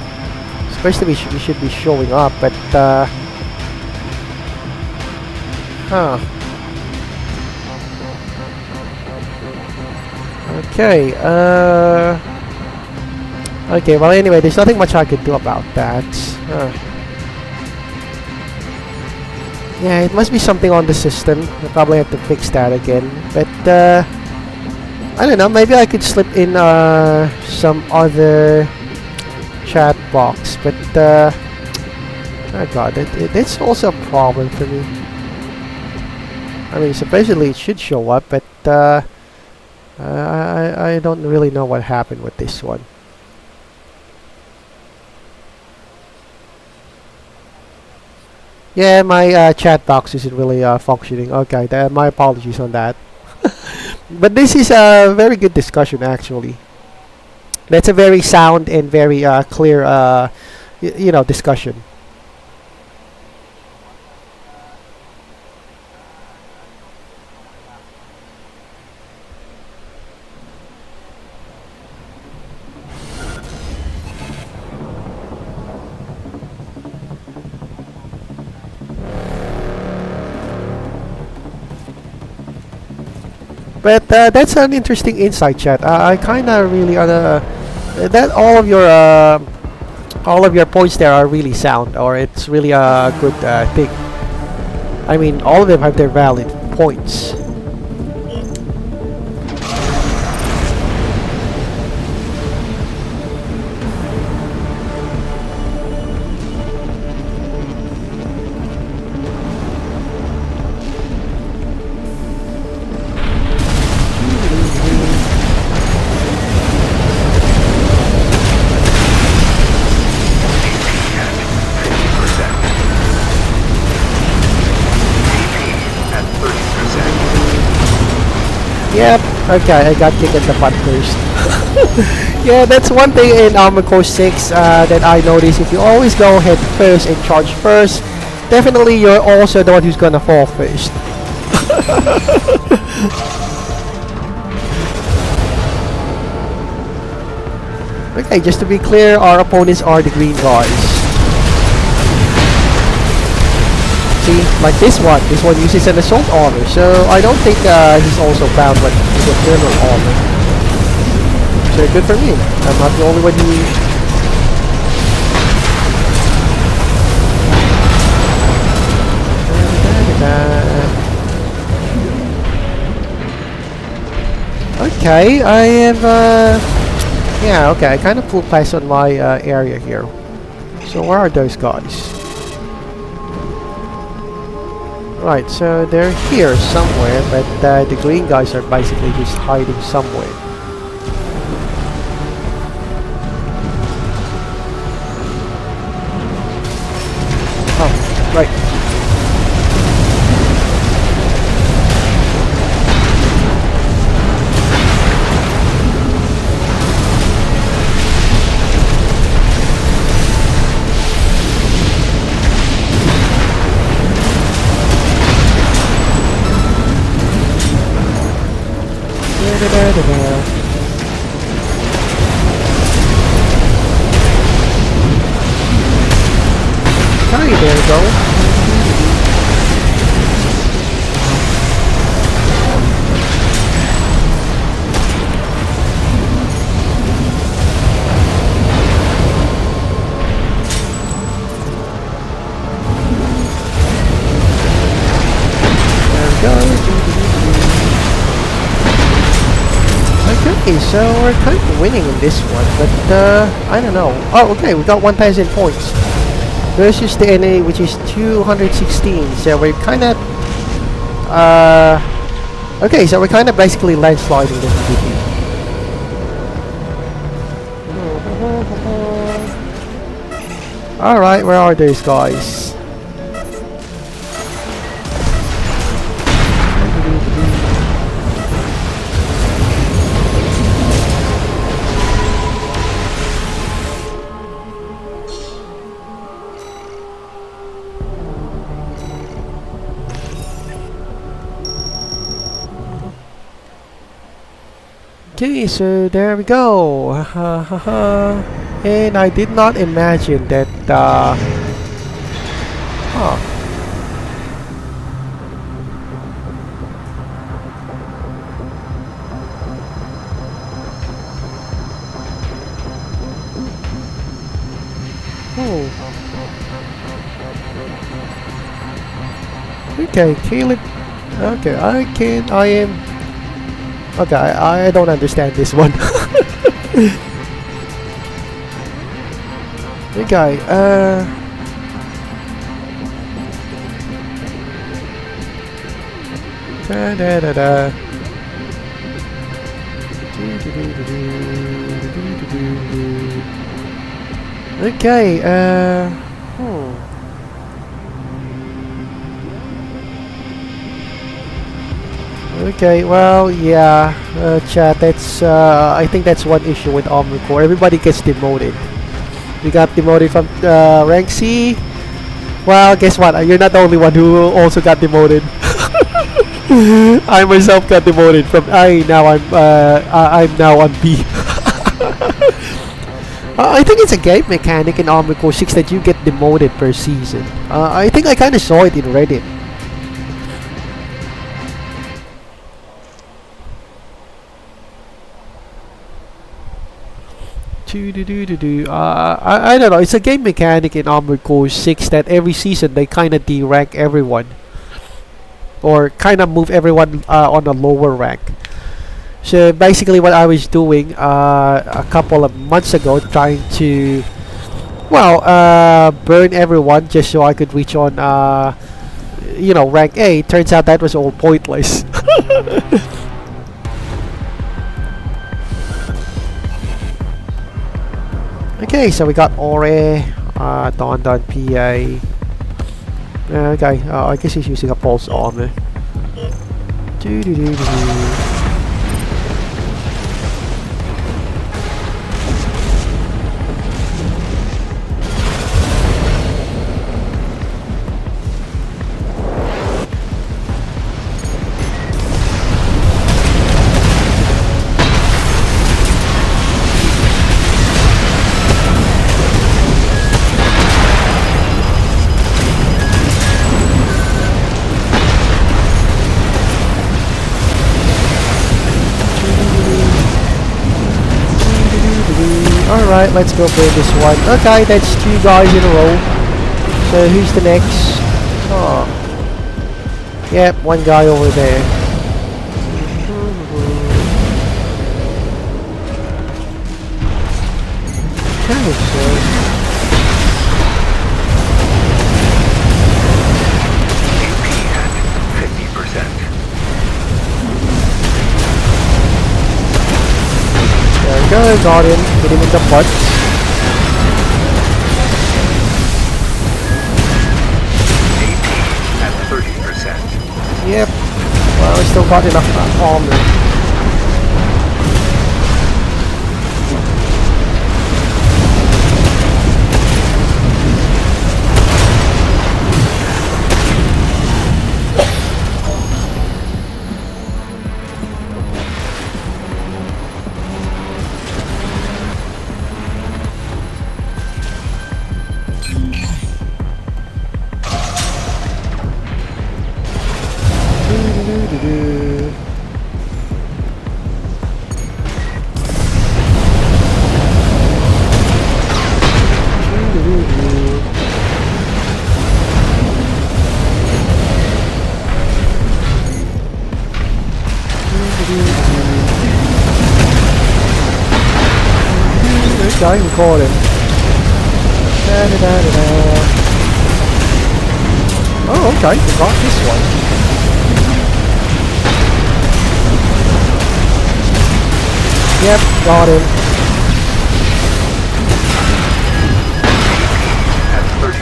Especially we should be showing up, but Okay, okay, well anyway, there's nothing much I could do about that. Yeah, it must be something on the system. I'll probably have to fix that again. But, I don't know, maybe I could slip in some other chat box. But, oh god, that's also a problem for me. I mean, supposedly it should show up, but, I don't really know what happened with this one. Yeah, my chat box isn't really functioning. Okay, my apologies on that. But this is a very good discussion, actually. That's a very sound and very clear, you know, discussion. But that's an interesting insight, chat. I kind of really that all of your points there are really sound, or it's really a good thing. I mean, all of them have their valid points. Yep, okay, I got kicked in the butt first. Yeah, that's one thing in Armored Core 6 that I noticed. If you always go head first and charge first, definitely you're also the one who's gonna fall first. Okay, just to be clear, our opponents are the green guys. See, like this one uses an assault armor, so I don't think he's also bound with the thermal armor. So good for me. I'm not the only one who. Okay, I have. Yeah, okay, I kind of flew past on my area here. So where are those guys? Right, so they're here somewhere, but the green guys are basically just hiding somewhere. Oh, right. There we go. Okay, so we're kind of winning in this one, but I don't know. Oh, okay, we got 1,000 points versus the NA, which is 216. So we're kind of okay, so we're kind of basically landsliding this GP. All right, where are those guys? Okay, so there we go. And I did not imagine that okay, Caleb. Okay, I am. Okay, I don't understand this one. Okay, okay, okay, well, yeah, chat, that's, I think that's one issue with Armored Core. Everybody gets demoted. We got demoted from rank C. Well, guess what? You're not the only one who also got demoted. I myself got demoted from A. Now I'm now on B. I think it's a game mechanic in Armored Core 6 that you get demoted per season. I think I kind of saw it in Reddit. I don't know, it's a game mechanic in Armored Core 6 that every season they kind of de-rank everyone, or kind of move everyone on a lower rank. So basically what I was doing a couple of months ago, trying to, well, burn everyone just so I could reach on you know, rank A. Turns out that was all pointless. Okay, so we got Ore, Don PA. Okay, I guess he's using a pulse armor. Alright, let's go play this one. Okay, that's 2 guys in a row. So who's the next? Oh. Yep, 1 guy over there. Okay, so there we go, got him, hit him in the butt. AP at 30%. Yep, well, I still got enough armor. Okay, we caught him. Oh, okay, we got this one. Yep, got him. At 30%.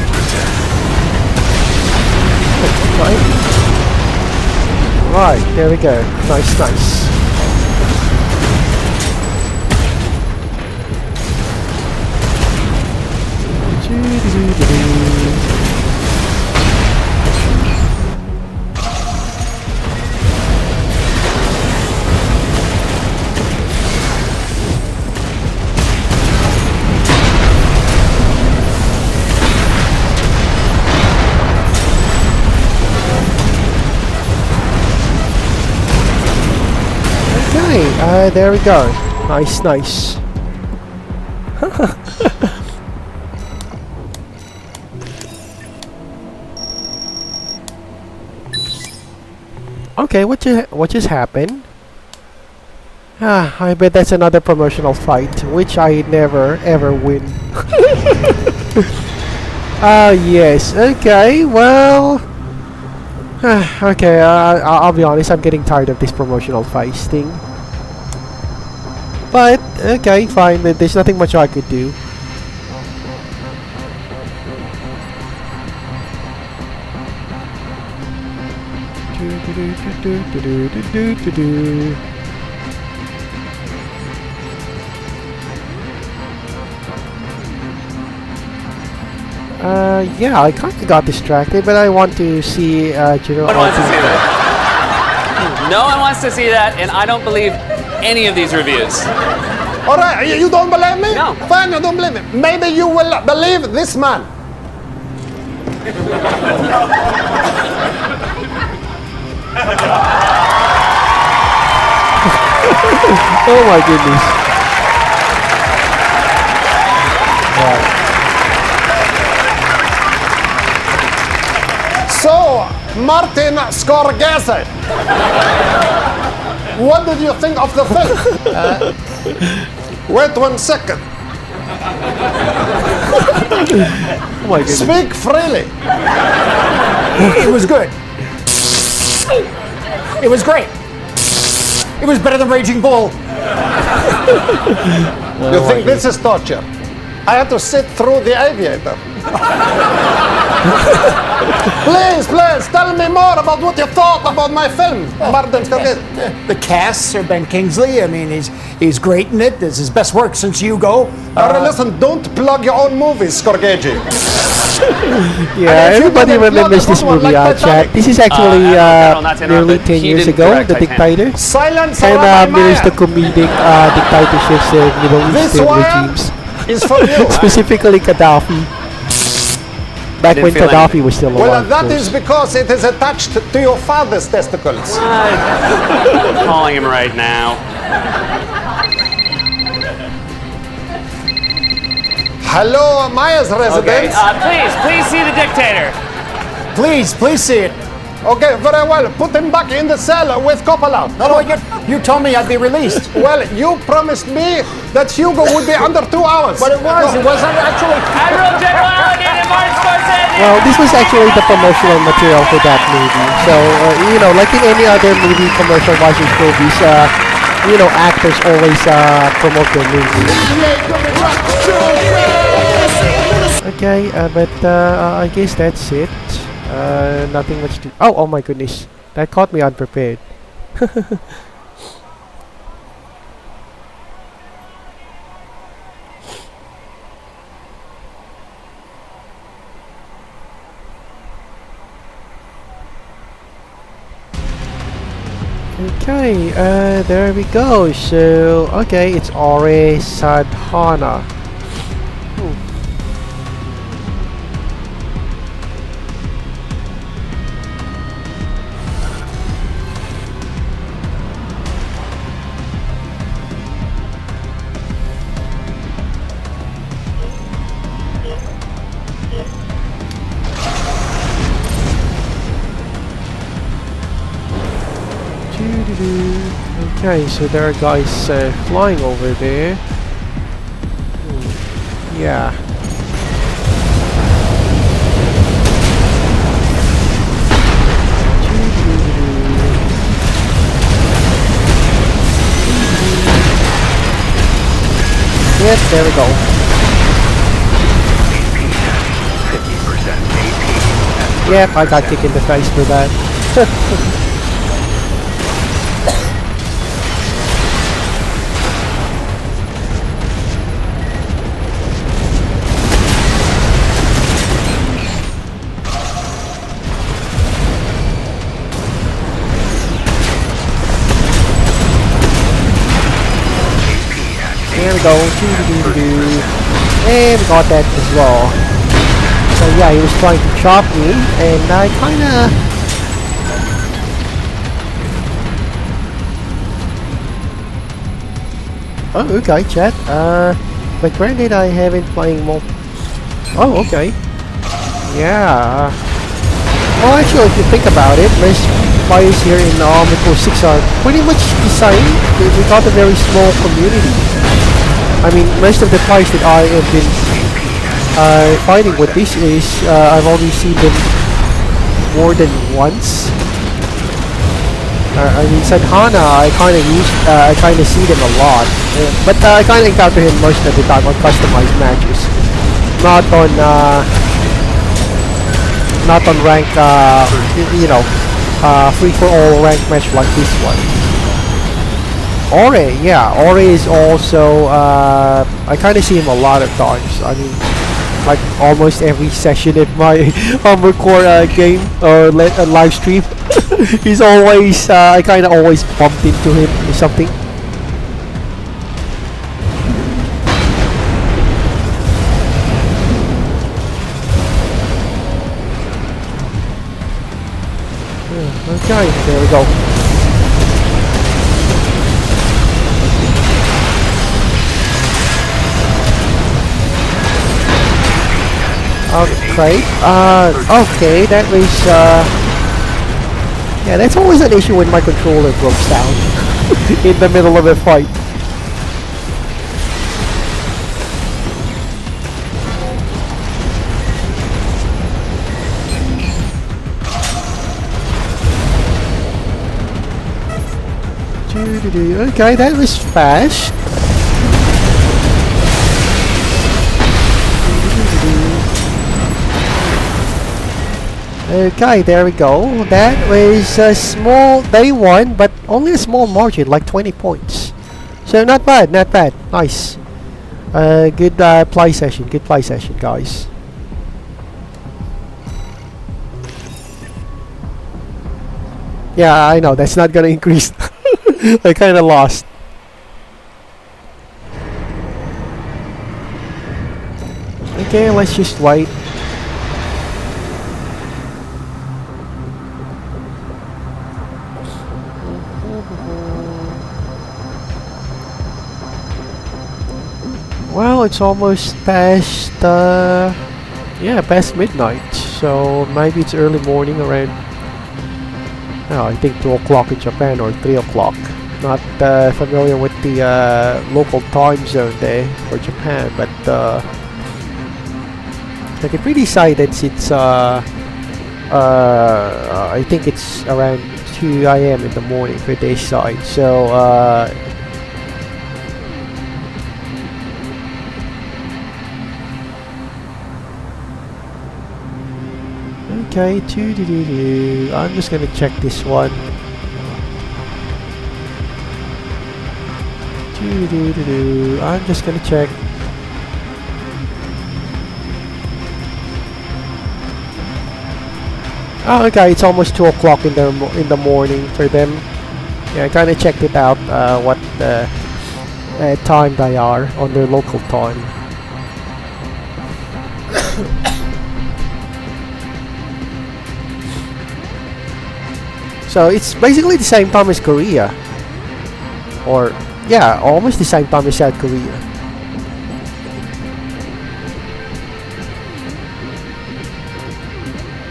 Right, there we go. Nice, nice. Okay, there we go. Nice, nice. Okay, what just happened? I bet that's another promotional fight, which I never ever win. Yes. Okay, well. Okay, I'll be honest, I'm getting tired of this promotional fights thing. But, okay, fine, there's nothing much I could do. Yeah, I kinda got distracted, but I want to see General. No one wants to see that. No one wants to see that, and I don't believe any of these reviews. Alright, you don't believe me? No. Fine, you don't believe me. Maybe you will believe this man. Oh my goodness. Wow. So, Martin Scorsese, what did you think of the film? Wait 1 second. Oh my goodness. Speak freely. It was good. It was great. It was better than Raging Bull. You think this is torture? I had to sit through the aviator. Please, tell me more about what you thought about my film, Martin Scorsese. The cast, Sir Ben Kingsley, I mean, he's great in it. It's his best work since Hugo. Listen, don't plug your own movies, Scorsese. Yeah, everybody remembers this movie, chat. This is actually nearly 10 years ago, The Dictator. Silence and mirrors the comedic dictatorships in Middle Eastern regimes. Is for you. Specifically Gaddafi. Back when Gaddafi was still alive. Well, that is because it is attached to your father's testicles. I'm calling him right now. Hello, Maya's residence. Okay, please see the dictator. Please see it. Okay, very well. Put him back in the cell with Coppola. No, you told me I'd be released. Well, you promised me that Hugo would be under 2 hours. But it wasn't actually. Admiral General Alligator Martin Scorsese. Well, this was actually the promotional material for that movie. So, you know, like in any other movie, commercial watching movies, you know, actors always promote their movies. Okay, but I guess that's it. Nothing much to. Oh my goodness, that caught me unprepared. Okay, there we go. So, okay, it's Ore Sadhana. Okay, so there are guys flying over there. Yeah. Yes, there we go. Yep, I got kicked in the face for that. There we go. And we got that as well. So yeah, he was trying to chop me, and I kinda... Oh, okay, chat. But granted, I haven't playing more... Oh, okay. Yeah. Well, actually, if you think about it, most players here in Armored Core 6 are pretty much the same. We got a very small community. I mean, most of the players that I have been fighting with this is I've only seen them more than once. I mean, Sadhana, I kind of see them a lot, but I kind of encounter him most of the time on customized matches, not on rank, free for all rank match like this one. Ore, yeah, Ore is also, I kind of see him a lot of times. I mean, like almost every session in my Armored Core game or live stream. He's always, I kind of always bumped into him or something. Okay, there we go. Okay, okay, that was, yeah, that's always an issue when my controller breaks down in the middle of a fight. Okay, that was fast. Okay, there we go. That was a small, they won, but only a small margin, like 20 points. So not bad, not bad. Nice. Good play session, guys. Yeah, I know, that's not gonna increase. I kinda lost. Okay, let's just wait. Well, it's almost past, yeah, past midnight, so maybe it's early morning around, oh, I think 2 o'clock in Japan or 3 o'clock. Not familiar with the local time zone there for Japan, but I can pretty say that it's, I think it's around 2 AM in the morning for this side, so okay, I'm just gonna check this one. I'm just gonna check. Oh, okay, it's almost 2 o'clock in the morning for them. Yeah, I kind of checked it out. What time they are on their local time. So it's basically the same time as Korea, or yeah, almost the same time as South Korea.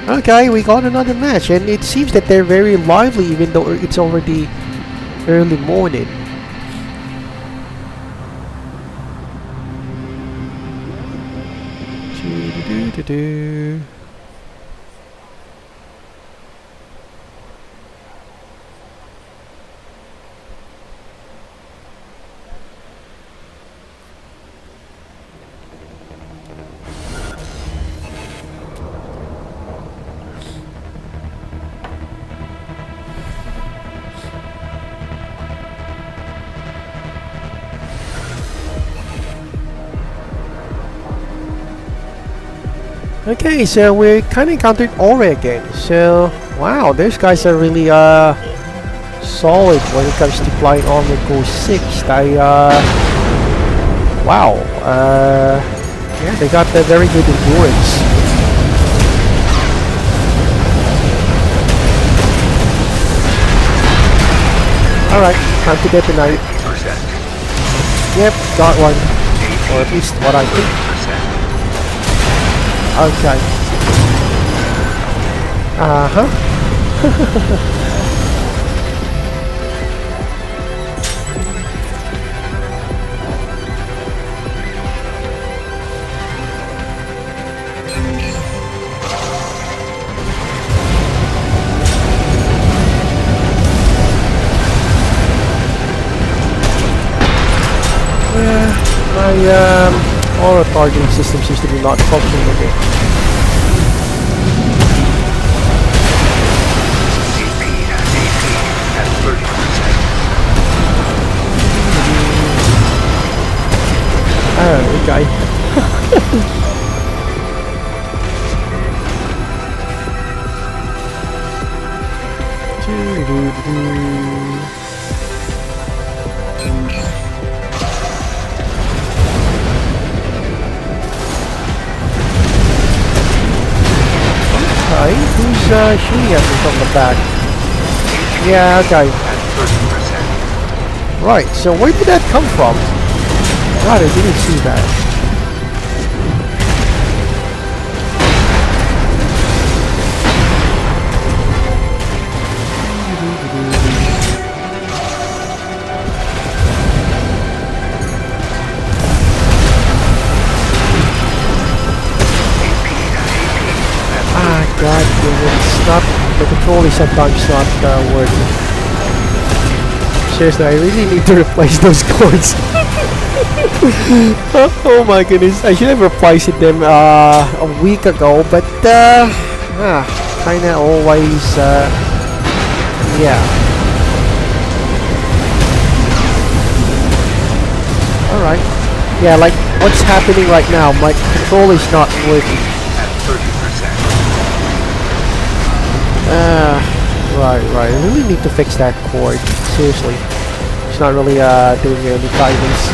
Okay, we got another match, and it seems that they're very lively even though it's already early morning. Do-do-do. Okay, so we kind of encountered Ore again. So, wow, those guys are really solid when it comes to flying armor core 6. Wow, yeah, they got a very good endurance. Alright, time to get the knight. Yep, got one. Or at least what I think. Okay. My auto targeting system seems to be not functioning again. Oh, okay. Okay, who's shooting at me from the back? Yeah, okay. Right, so where did that come from? God, I didn't see that. God, it's not, the control is sometimes not working. Seriously, I really need to replace those cords. Oh my goodness, I should have replaced them a week ago, but kinda always, yeah. Alright. Yeah, like what's happening right now, my control is not working. Right. I really need to fix that cord. Seriously. It's not really doing any kindness.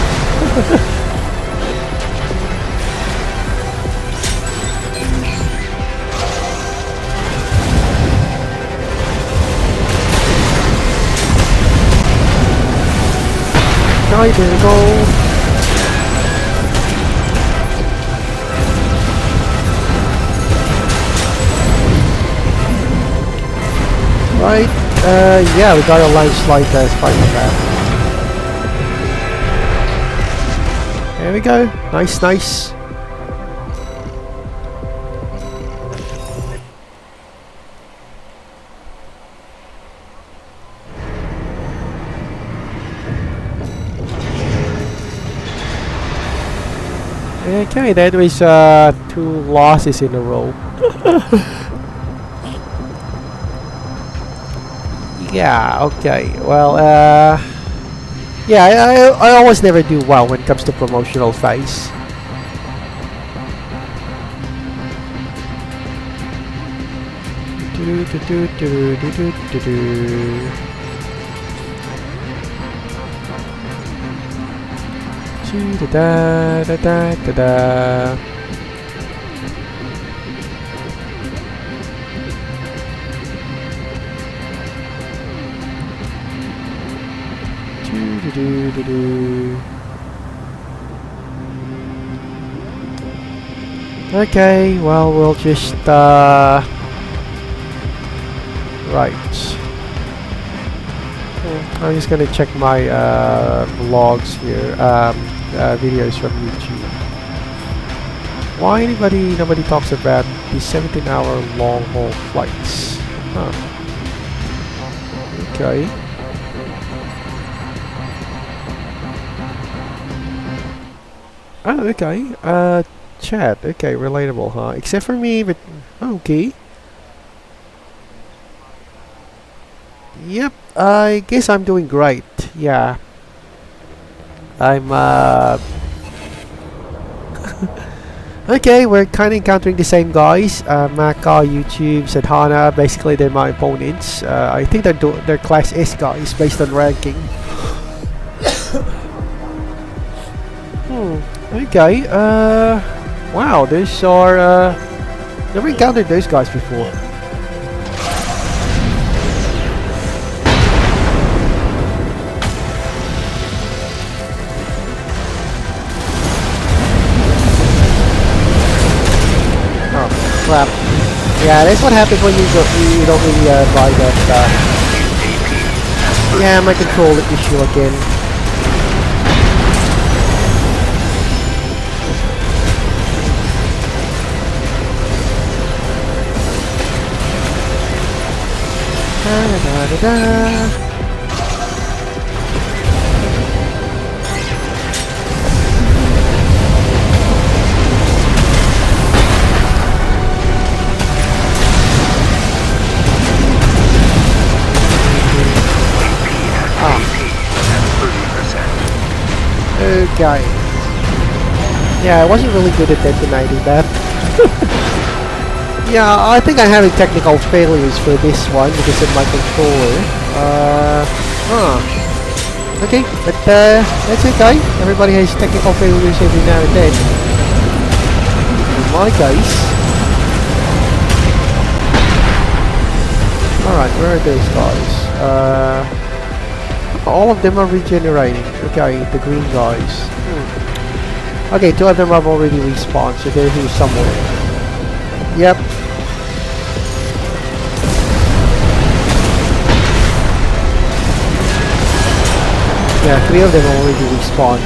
Right, there we go. Right, yeah, we got a landslide spider there. There we go, nice. Okay, that was 2 losses in a row. Yeah, okay. Well, yeah, I always never do well when it comes to promotional phase. Okay, well, we'll just right. I'm just gonna check my vlogs here, videos from YouTube. Why nobody talks about these 17-hour long haul flights? Huh. Okay. Oh, okay. Chat. Okay, relatable, huh? Except for me, but okay. Yep. I guess I'm doing great. Yeah. I'm okay, we're kind of encountering the same guys. Mecha, YouTubes, and Hana. Basically, they're my opponents. I think they're Class S guys based on ranking. Okay. Wow, those are. Never encountered those guys before. Crap. Yeah, that's what happens when you don't really buy that. Yeah, my controller issue again. Da, da, da, da. Okay. Yeah, I wasn't really good at detonating that. Yeah, I think I'm having technical failures for this one because of my controller. Okay, but that's okay. Everybody has technical failures every now and then. My case. Alright, where are those guys? All of them are regenerating. Okay, the green guys. Okay, 2 of them have already respawned, so they're here somewhere. Yep. Yeah, 3 of them already respawned.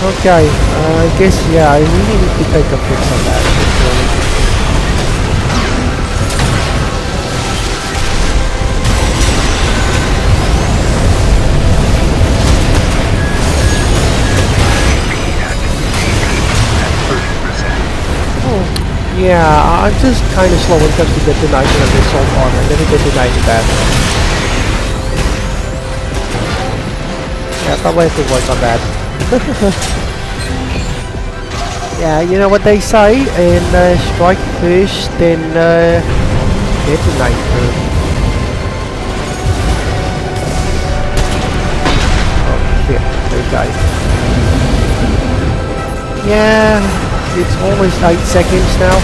Okay, I guess, yeah, I really need to take a fix on that. Yeah, I'm just kind of slow when it comes to detonation of this assault armor. Let me detonate that. Yeah, probably have to work on that. Yeah, you know what they say, and strike first, then detonate first. Oh shit, okay. Yeah, it's almost 8 seconds now.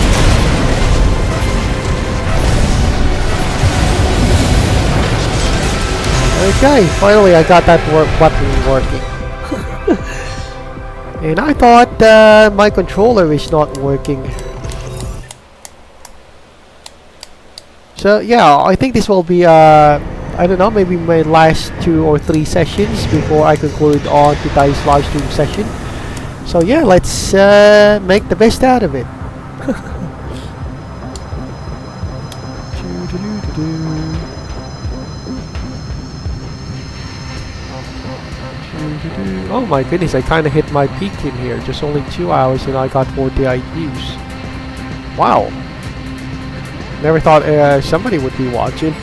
Okay, finally I got that button working. And I thought my controller is not working. So yeah, I think this will be I don't know, maybe my last 2 or 3 sessions before I conclude on today's live stream session. So yeah, let's make the best out of it. Oh my goodness, I kind of hit my peak in here. Just only 2 hours and I got 48 views. Wow. Never thought somebody would be watching.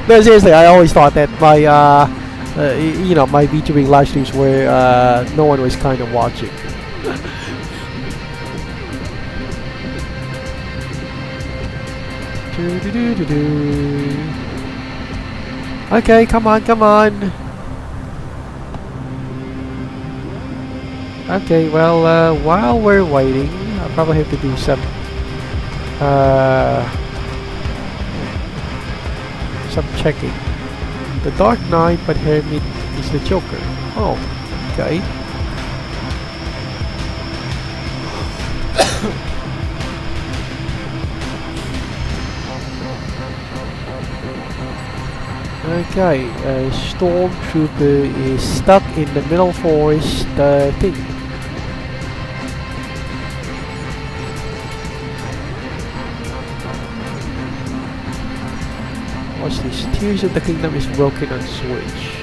No, seriously, I always thought that my, you know, my VTubing live streams where no one was kind of watching. Okay, come on, come on. Okay, well, while we're waiting, I probably have to do some checking. The Dark Knight, but Hermit is the Joker. Oh, okay. Okay, Stormtrooper is stuck in the middle forest thing. What's this? Tears of the Kingdom is broken on Switch.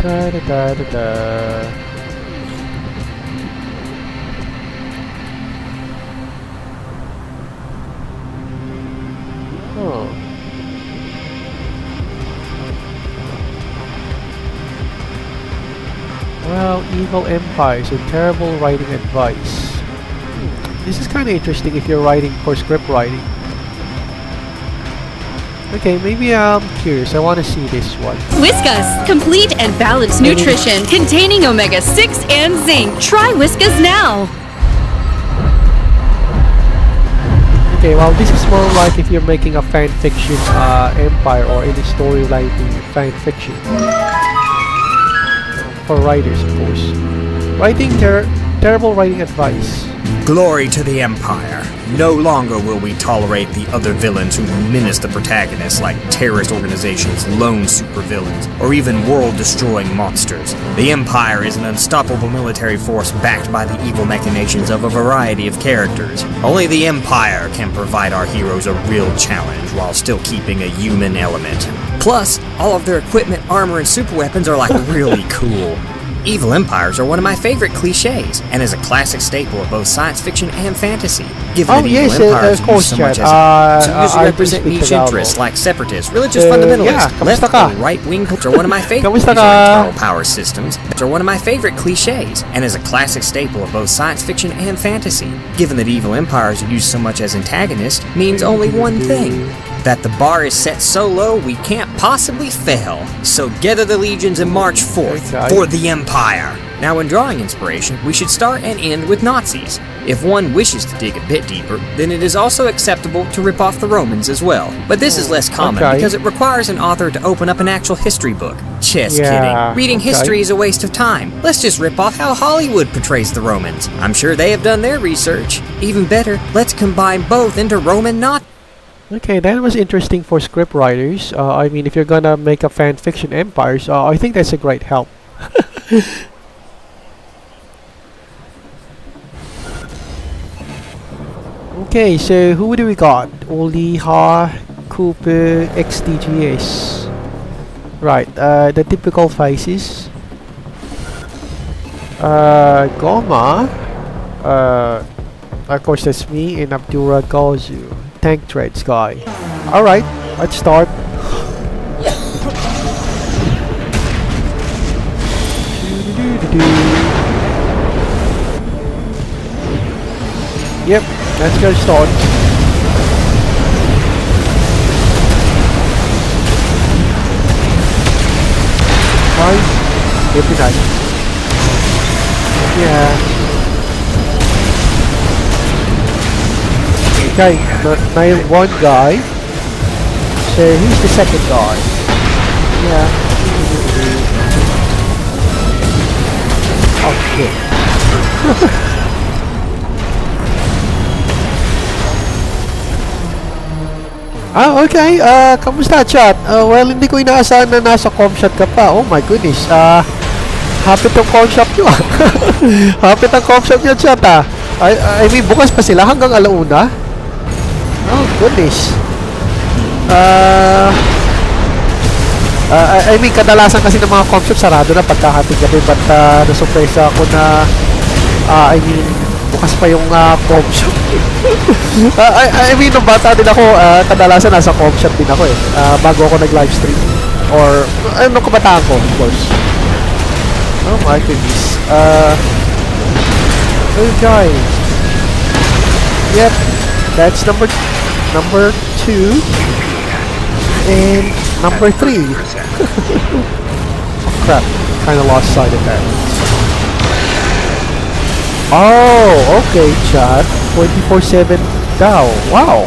Da da da da da. Oh. Well, evil empires and terrible writing advice. This is kind of interesting if you're writing for script writing. Okay, maybe I'm curious. I want to see this one. Whiskas, complete and balanced nutrition containing omega-6 and zinc. Try Whiskas now. Okay, well, this is more like if you're making a fan fiction empire or any storyline fan fiction. For writers, of course. Writing terrible writing advice. Glory to the Empire. No longer will we tolerate the other villains who menace the protagonists like terrorist organizations, lone supervillains, or even world-destroying monsters. The Empire is an unstoppable military force backed by the evil machinations of a variety of characters. Only the Empire can provide our heroes a real challenge while still keeping a human element. Plus, all of their equipment, armor, and superweapons are like really cool. Evil empires are one of my favorite cliches, and is a classic staple of both science fiction and fantasy. Given that evil empires use so much as to usually represent niche interests like separatists, religious fundamentalists, left-wing, right-wing culture. One of my favorite internal power systems are one of my favorite cliches, and is a classic staple of both science fiction and fantasy. Given that evil empires use so much as antagonists, means only one thing. That the bar is set so low we can't possibly fail. So gather the legions and march forth for the Empire. Now when drawing inspiration, we should start and end with Nazis. If one wishes to dig a bit deeper, then it is also acceptable to rip off the Romans as well. But this is less common because it requires an author to open up an actual history book. Just kidding. Reading history is a waste of time. Let's just rip off how Hollywood portrays the Romans. I'm sure they have done their research. Even better, let's combine both into Roman Nazis. Okay, that was interesting for script writers. I mean, if you're gonna make a fan fiction empires, I think that's a great help. Okay, so who do we got? Oli, Ha, Cooper, XDGS. Right, the typical faces. Goma. Of course, that's me and Abdura Gozu. Tank Treads guy. Alright, let's start. Yep, let's go start. Fine. Good night. Yeah. Okay, nailed one guy. So who's the second guy? Yeah. Oh shit. Okay. Kamusta chat? Well, hindi ko inaasahan na nasa com shot ka pa. Oh my goodness. Hapit ang com shop nyo. Hapit ang com shop nyo chat I mean, bukas pa sila hanggang alauna. Oh goodness. I mean, kadalasan kasi ng mga com shop sarado na pagkahating gabi, but nasurpresa ako na I mean, bukas pa yung com shop. I mean, nung bata din ako, kadalasan nasa com shop din ako bago ako nag-livestream or nung kabataan ko, of course. Oh my goodness. Okay. Yep, that's number 2 and number 3. Oh crap, kinda lost sight of that. Oh, okay, chat. 24/7 daw. Wow.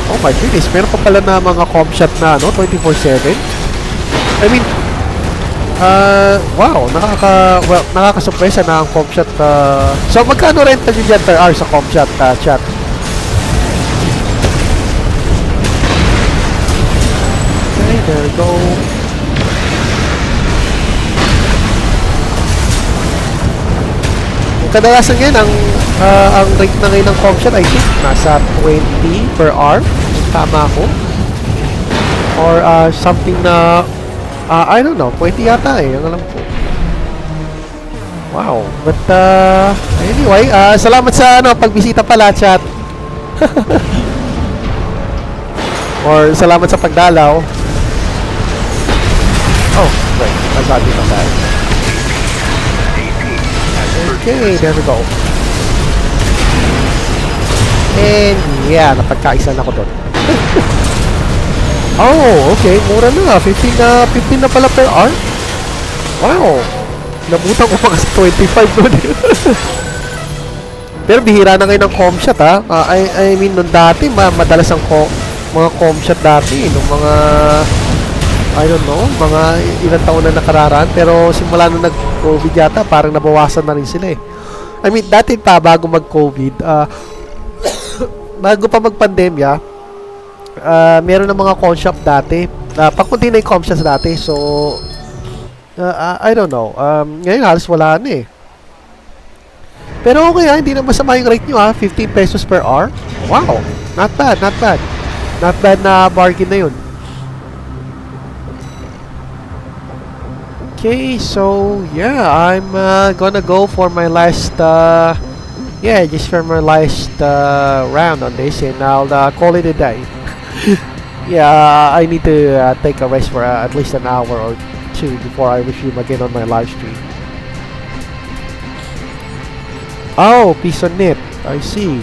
Oh my goodness, meron pa pala na mga com shot na 24/7. I mean, wow, nakaka-surpresa na ang com shot. So magkano renta nyo dyan per hour sa com shot, chat? Okay, there we go. Kadalasan ngayon ang rate na ngayon ng com shot, I think nasa 20 per hour, tama ako, or something na I don't know, 20 yata ang alam ko. Wow, but anyway, salamat sa pagbisita pala, chat. Or salamat sa pagdalaw. Oh, wait, nasabi pa tayo. Okay, there we go. And yeah, napagkaisan ako doon. Oh, okay, mura na. 15 na pala per hour. Wow. Nabutan ko pa kasi 25 doon. Pero bihira na ngayon ng com shot, ha. I mean, nung dati, madalas ang mga com shot dati, nung mga I don't know, mga ilang taon na nakararaan, pero simula nung nag-COVID yata, parang nabawasan na rin sila eh. I mean, dati pa, bago mag-COVID, bago pa mag-pandemya, meron ng mga com shop dati, pakunti na yung com shops dati, so, I don't know, ngayon halos wala na eh. Pero okay hindi na masama yung rate nyo 15 pesos per hour. Wow, not bad, not bad. Not bad na bargain na yun. Okay, so yeah, I'm gonna go for my last just for my last round on this, and I'll call it a day. Yeah, I need to take a rest for at least an hour or two before I resume again on my live stream. Oh, Pisonet, I see.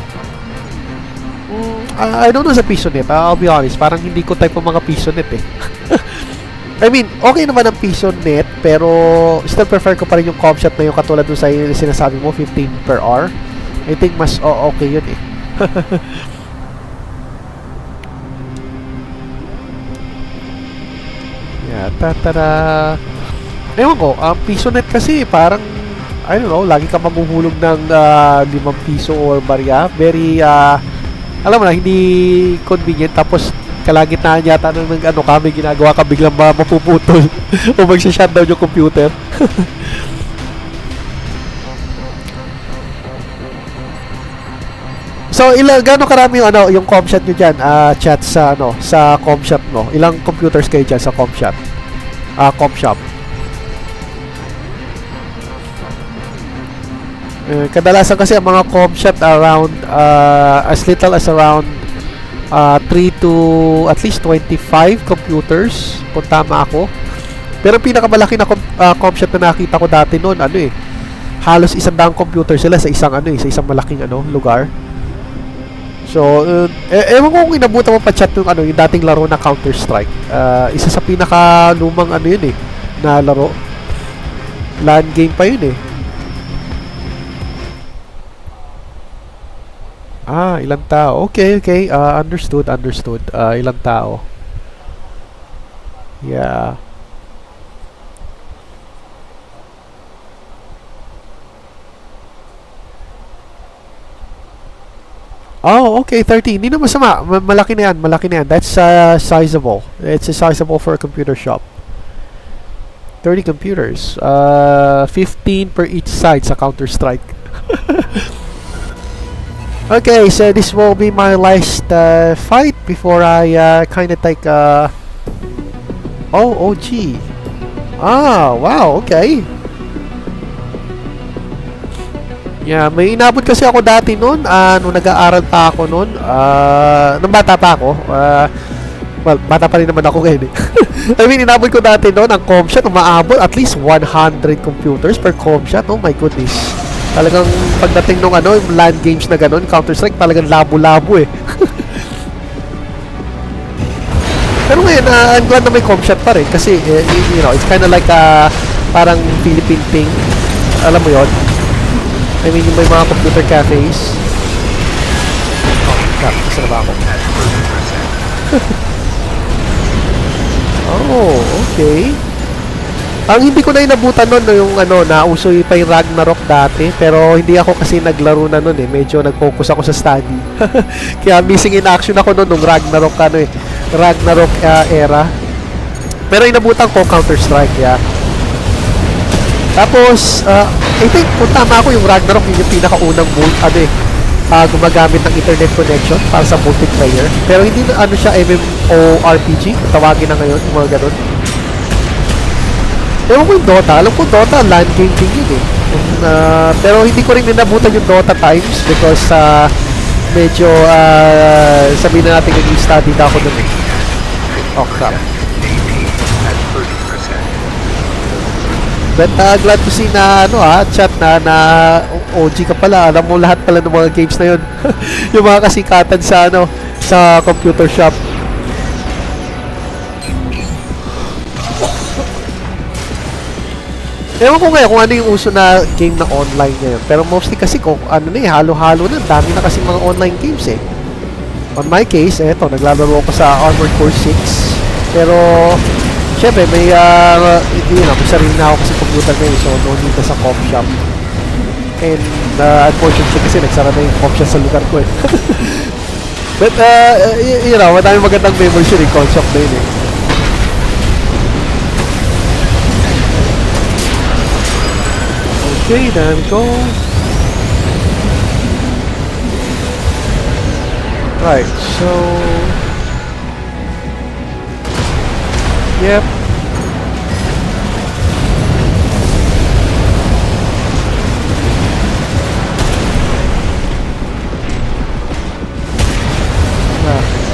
I don't know sa Pisonet, I'll be honest, parang hindi ko type ng mga Pisonet eh. I mean, okay naman ang Pisonet, pero still prefer ko pa rin yung com shot na yung katulad dun sa sinasabi mo, 15 per hour. I think mas okay yun eh. Yeah, tatara. Ewan ko, ang Pisonet kasi parang, I don't know, lagi ka maguhulog ng 5 piso or barya. Very, alam mo na, hindi convenient. Tapos, kalagitnaan yata ng kami ginagawa ka, biglang mapuputol o magsha-shutdown yung computer. So, gano'ng karami yung com shot nyo dyan, chat sa, sa com shop mo? Ilang computers kayo dyan sa com shop? Com shop. Kadalasan kasi ang mga com shop around, as little as around 3 to at least 25 computers, kung tama ako. Pero pinakamalaki na com shop na nakita ko dati noon, halos 100 computer sila sa isang sa isang malaking lugar. So, ewan ko kung inabutan mo pa chat yung yung dating laro na Counter-Strike. Isa sa pinaka lumang yun na laro. LAN game pa yun eh. Ilang tao. Okay. Understood. Ilang tao. Yeah. Oh, okay, 13. Hindi na masama. Malaki na yan. That's sizable. It's sizable for a computer shop. 30 computers. 15 per each side sa Counter-Strike. Okay, so this will be my last fight before I kind of take OG. Wow, okay. Yeah, may inabot kasi ako dati noon, nung nag-aaral pa ako noon, nung bata pa ako, well, bata pa rin naman ako ngayon eh. I mean, inabot ko dati noon, ang com shot, umaabot at least 100 computers per com shot. Oh my goodness. Talagang pagdating nung LAN games na gano'n, Counter-Strike, talagang labo-labo eh. Pero ngayon, I'm glad na may com shot pa rin kasi, you know, it's kind of like parang Philippine thing. Alam mo yon. I mean, yung may mga computer cafes. Oh, crap. Isa na ba ako? Oh, okay. Ang hindi ko na inabutan nun, yung nauso pa yung Ragnarok dati, pero hindi ako kasi naglaro na nun medyo nag-focus ako sa study. Kaya missing in action ako nun nung Ragnarok Ragnarok era. Pero inabutan ko Counter-Strike, yeah. Tapos, I think kung tama ako, yung Ragnarok yung pinakaunang gumagamit ng internet connection para sa multiplayer. Pero hindi na siya MMORPG, tawagin na ngayon, yung mga ganun. Ewan ko yung Dota. Alam ko Dota, LAN game din yun pero hindi ko rin ninabutan yung Dota times because medyo sabihin na natin nag-study na ako dun Oh, crap. But glad to see na chat na OG ka pala. Alam mo lahat pala ng mga games na yun. Yung mga kasikatan sa sa computer shop. Ewan ko ngayon kung ano yung uso na game na online ngayon. Pero mostly kasi kung halo-halo na. Dami na kasi mga online games On my case, naglalaro ako sa Armored Core 6. Pero, syempre, may sarili na ako kasi computer ngayon. So, no need na sa coff shop. And, unfortunately kasi nagsara na yung coff shop sa lugar ko But, madami magandang memories yun yung concept na yun Okay, there we go. Right, so... Yep.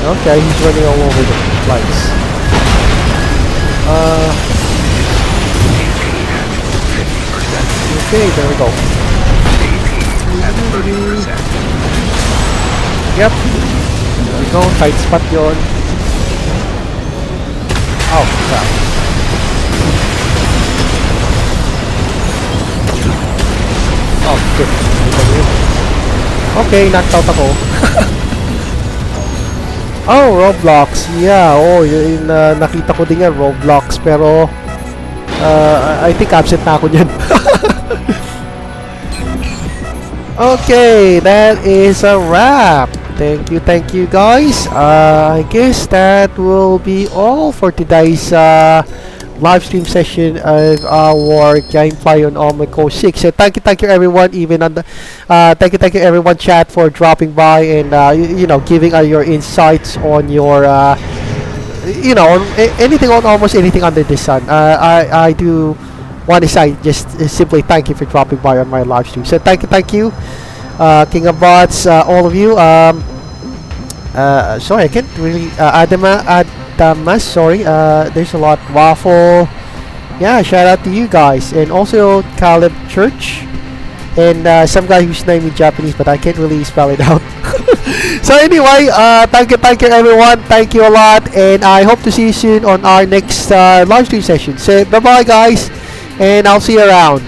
Okay, he's running all over the place. Okay, there we go. Yep. There we go. Tight spot yun. Oh, crap. Oh, good. Okay, knocked out ako. Oh, Roblox. Yeah, yun, nakita ko din yan, Roblox. Pero, I think absent na ako dyan. Okay, that is a wrap. Thank you guys. I guess that will be all for today's live stream session of our gameplay on Omnico 6. So thank you everyone, even on the thank you everyone chat for dropping by and giving your insights on your on anything, on almost anything under the sun. I do want to say just simply thank you for dropping by on my live stream. So thank you, King of Bots, all of you. Sorry, I can't really. Adamas, sorry. There's a lot. Waffle. Yeah, shout out to you guys, and also Caleb Church, and some guy whose name is Japanese, but I can't really spell it out. So anyway, thank you everyone. Thank you a lot, and I hope to see you soon on our next live stream session. So bye bye guys, and I'll see you around.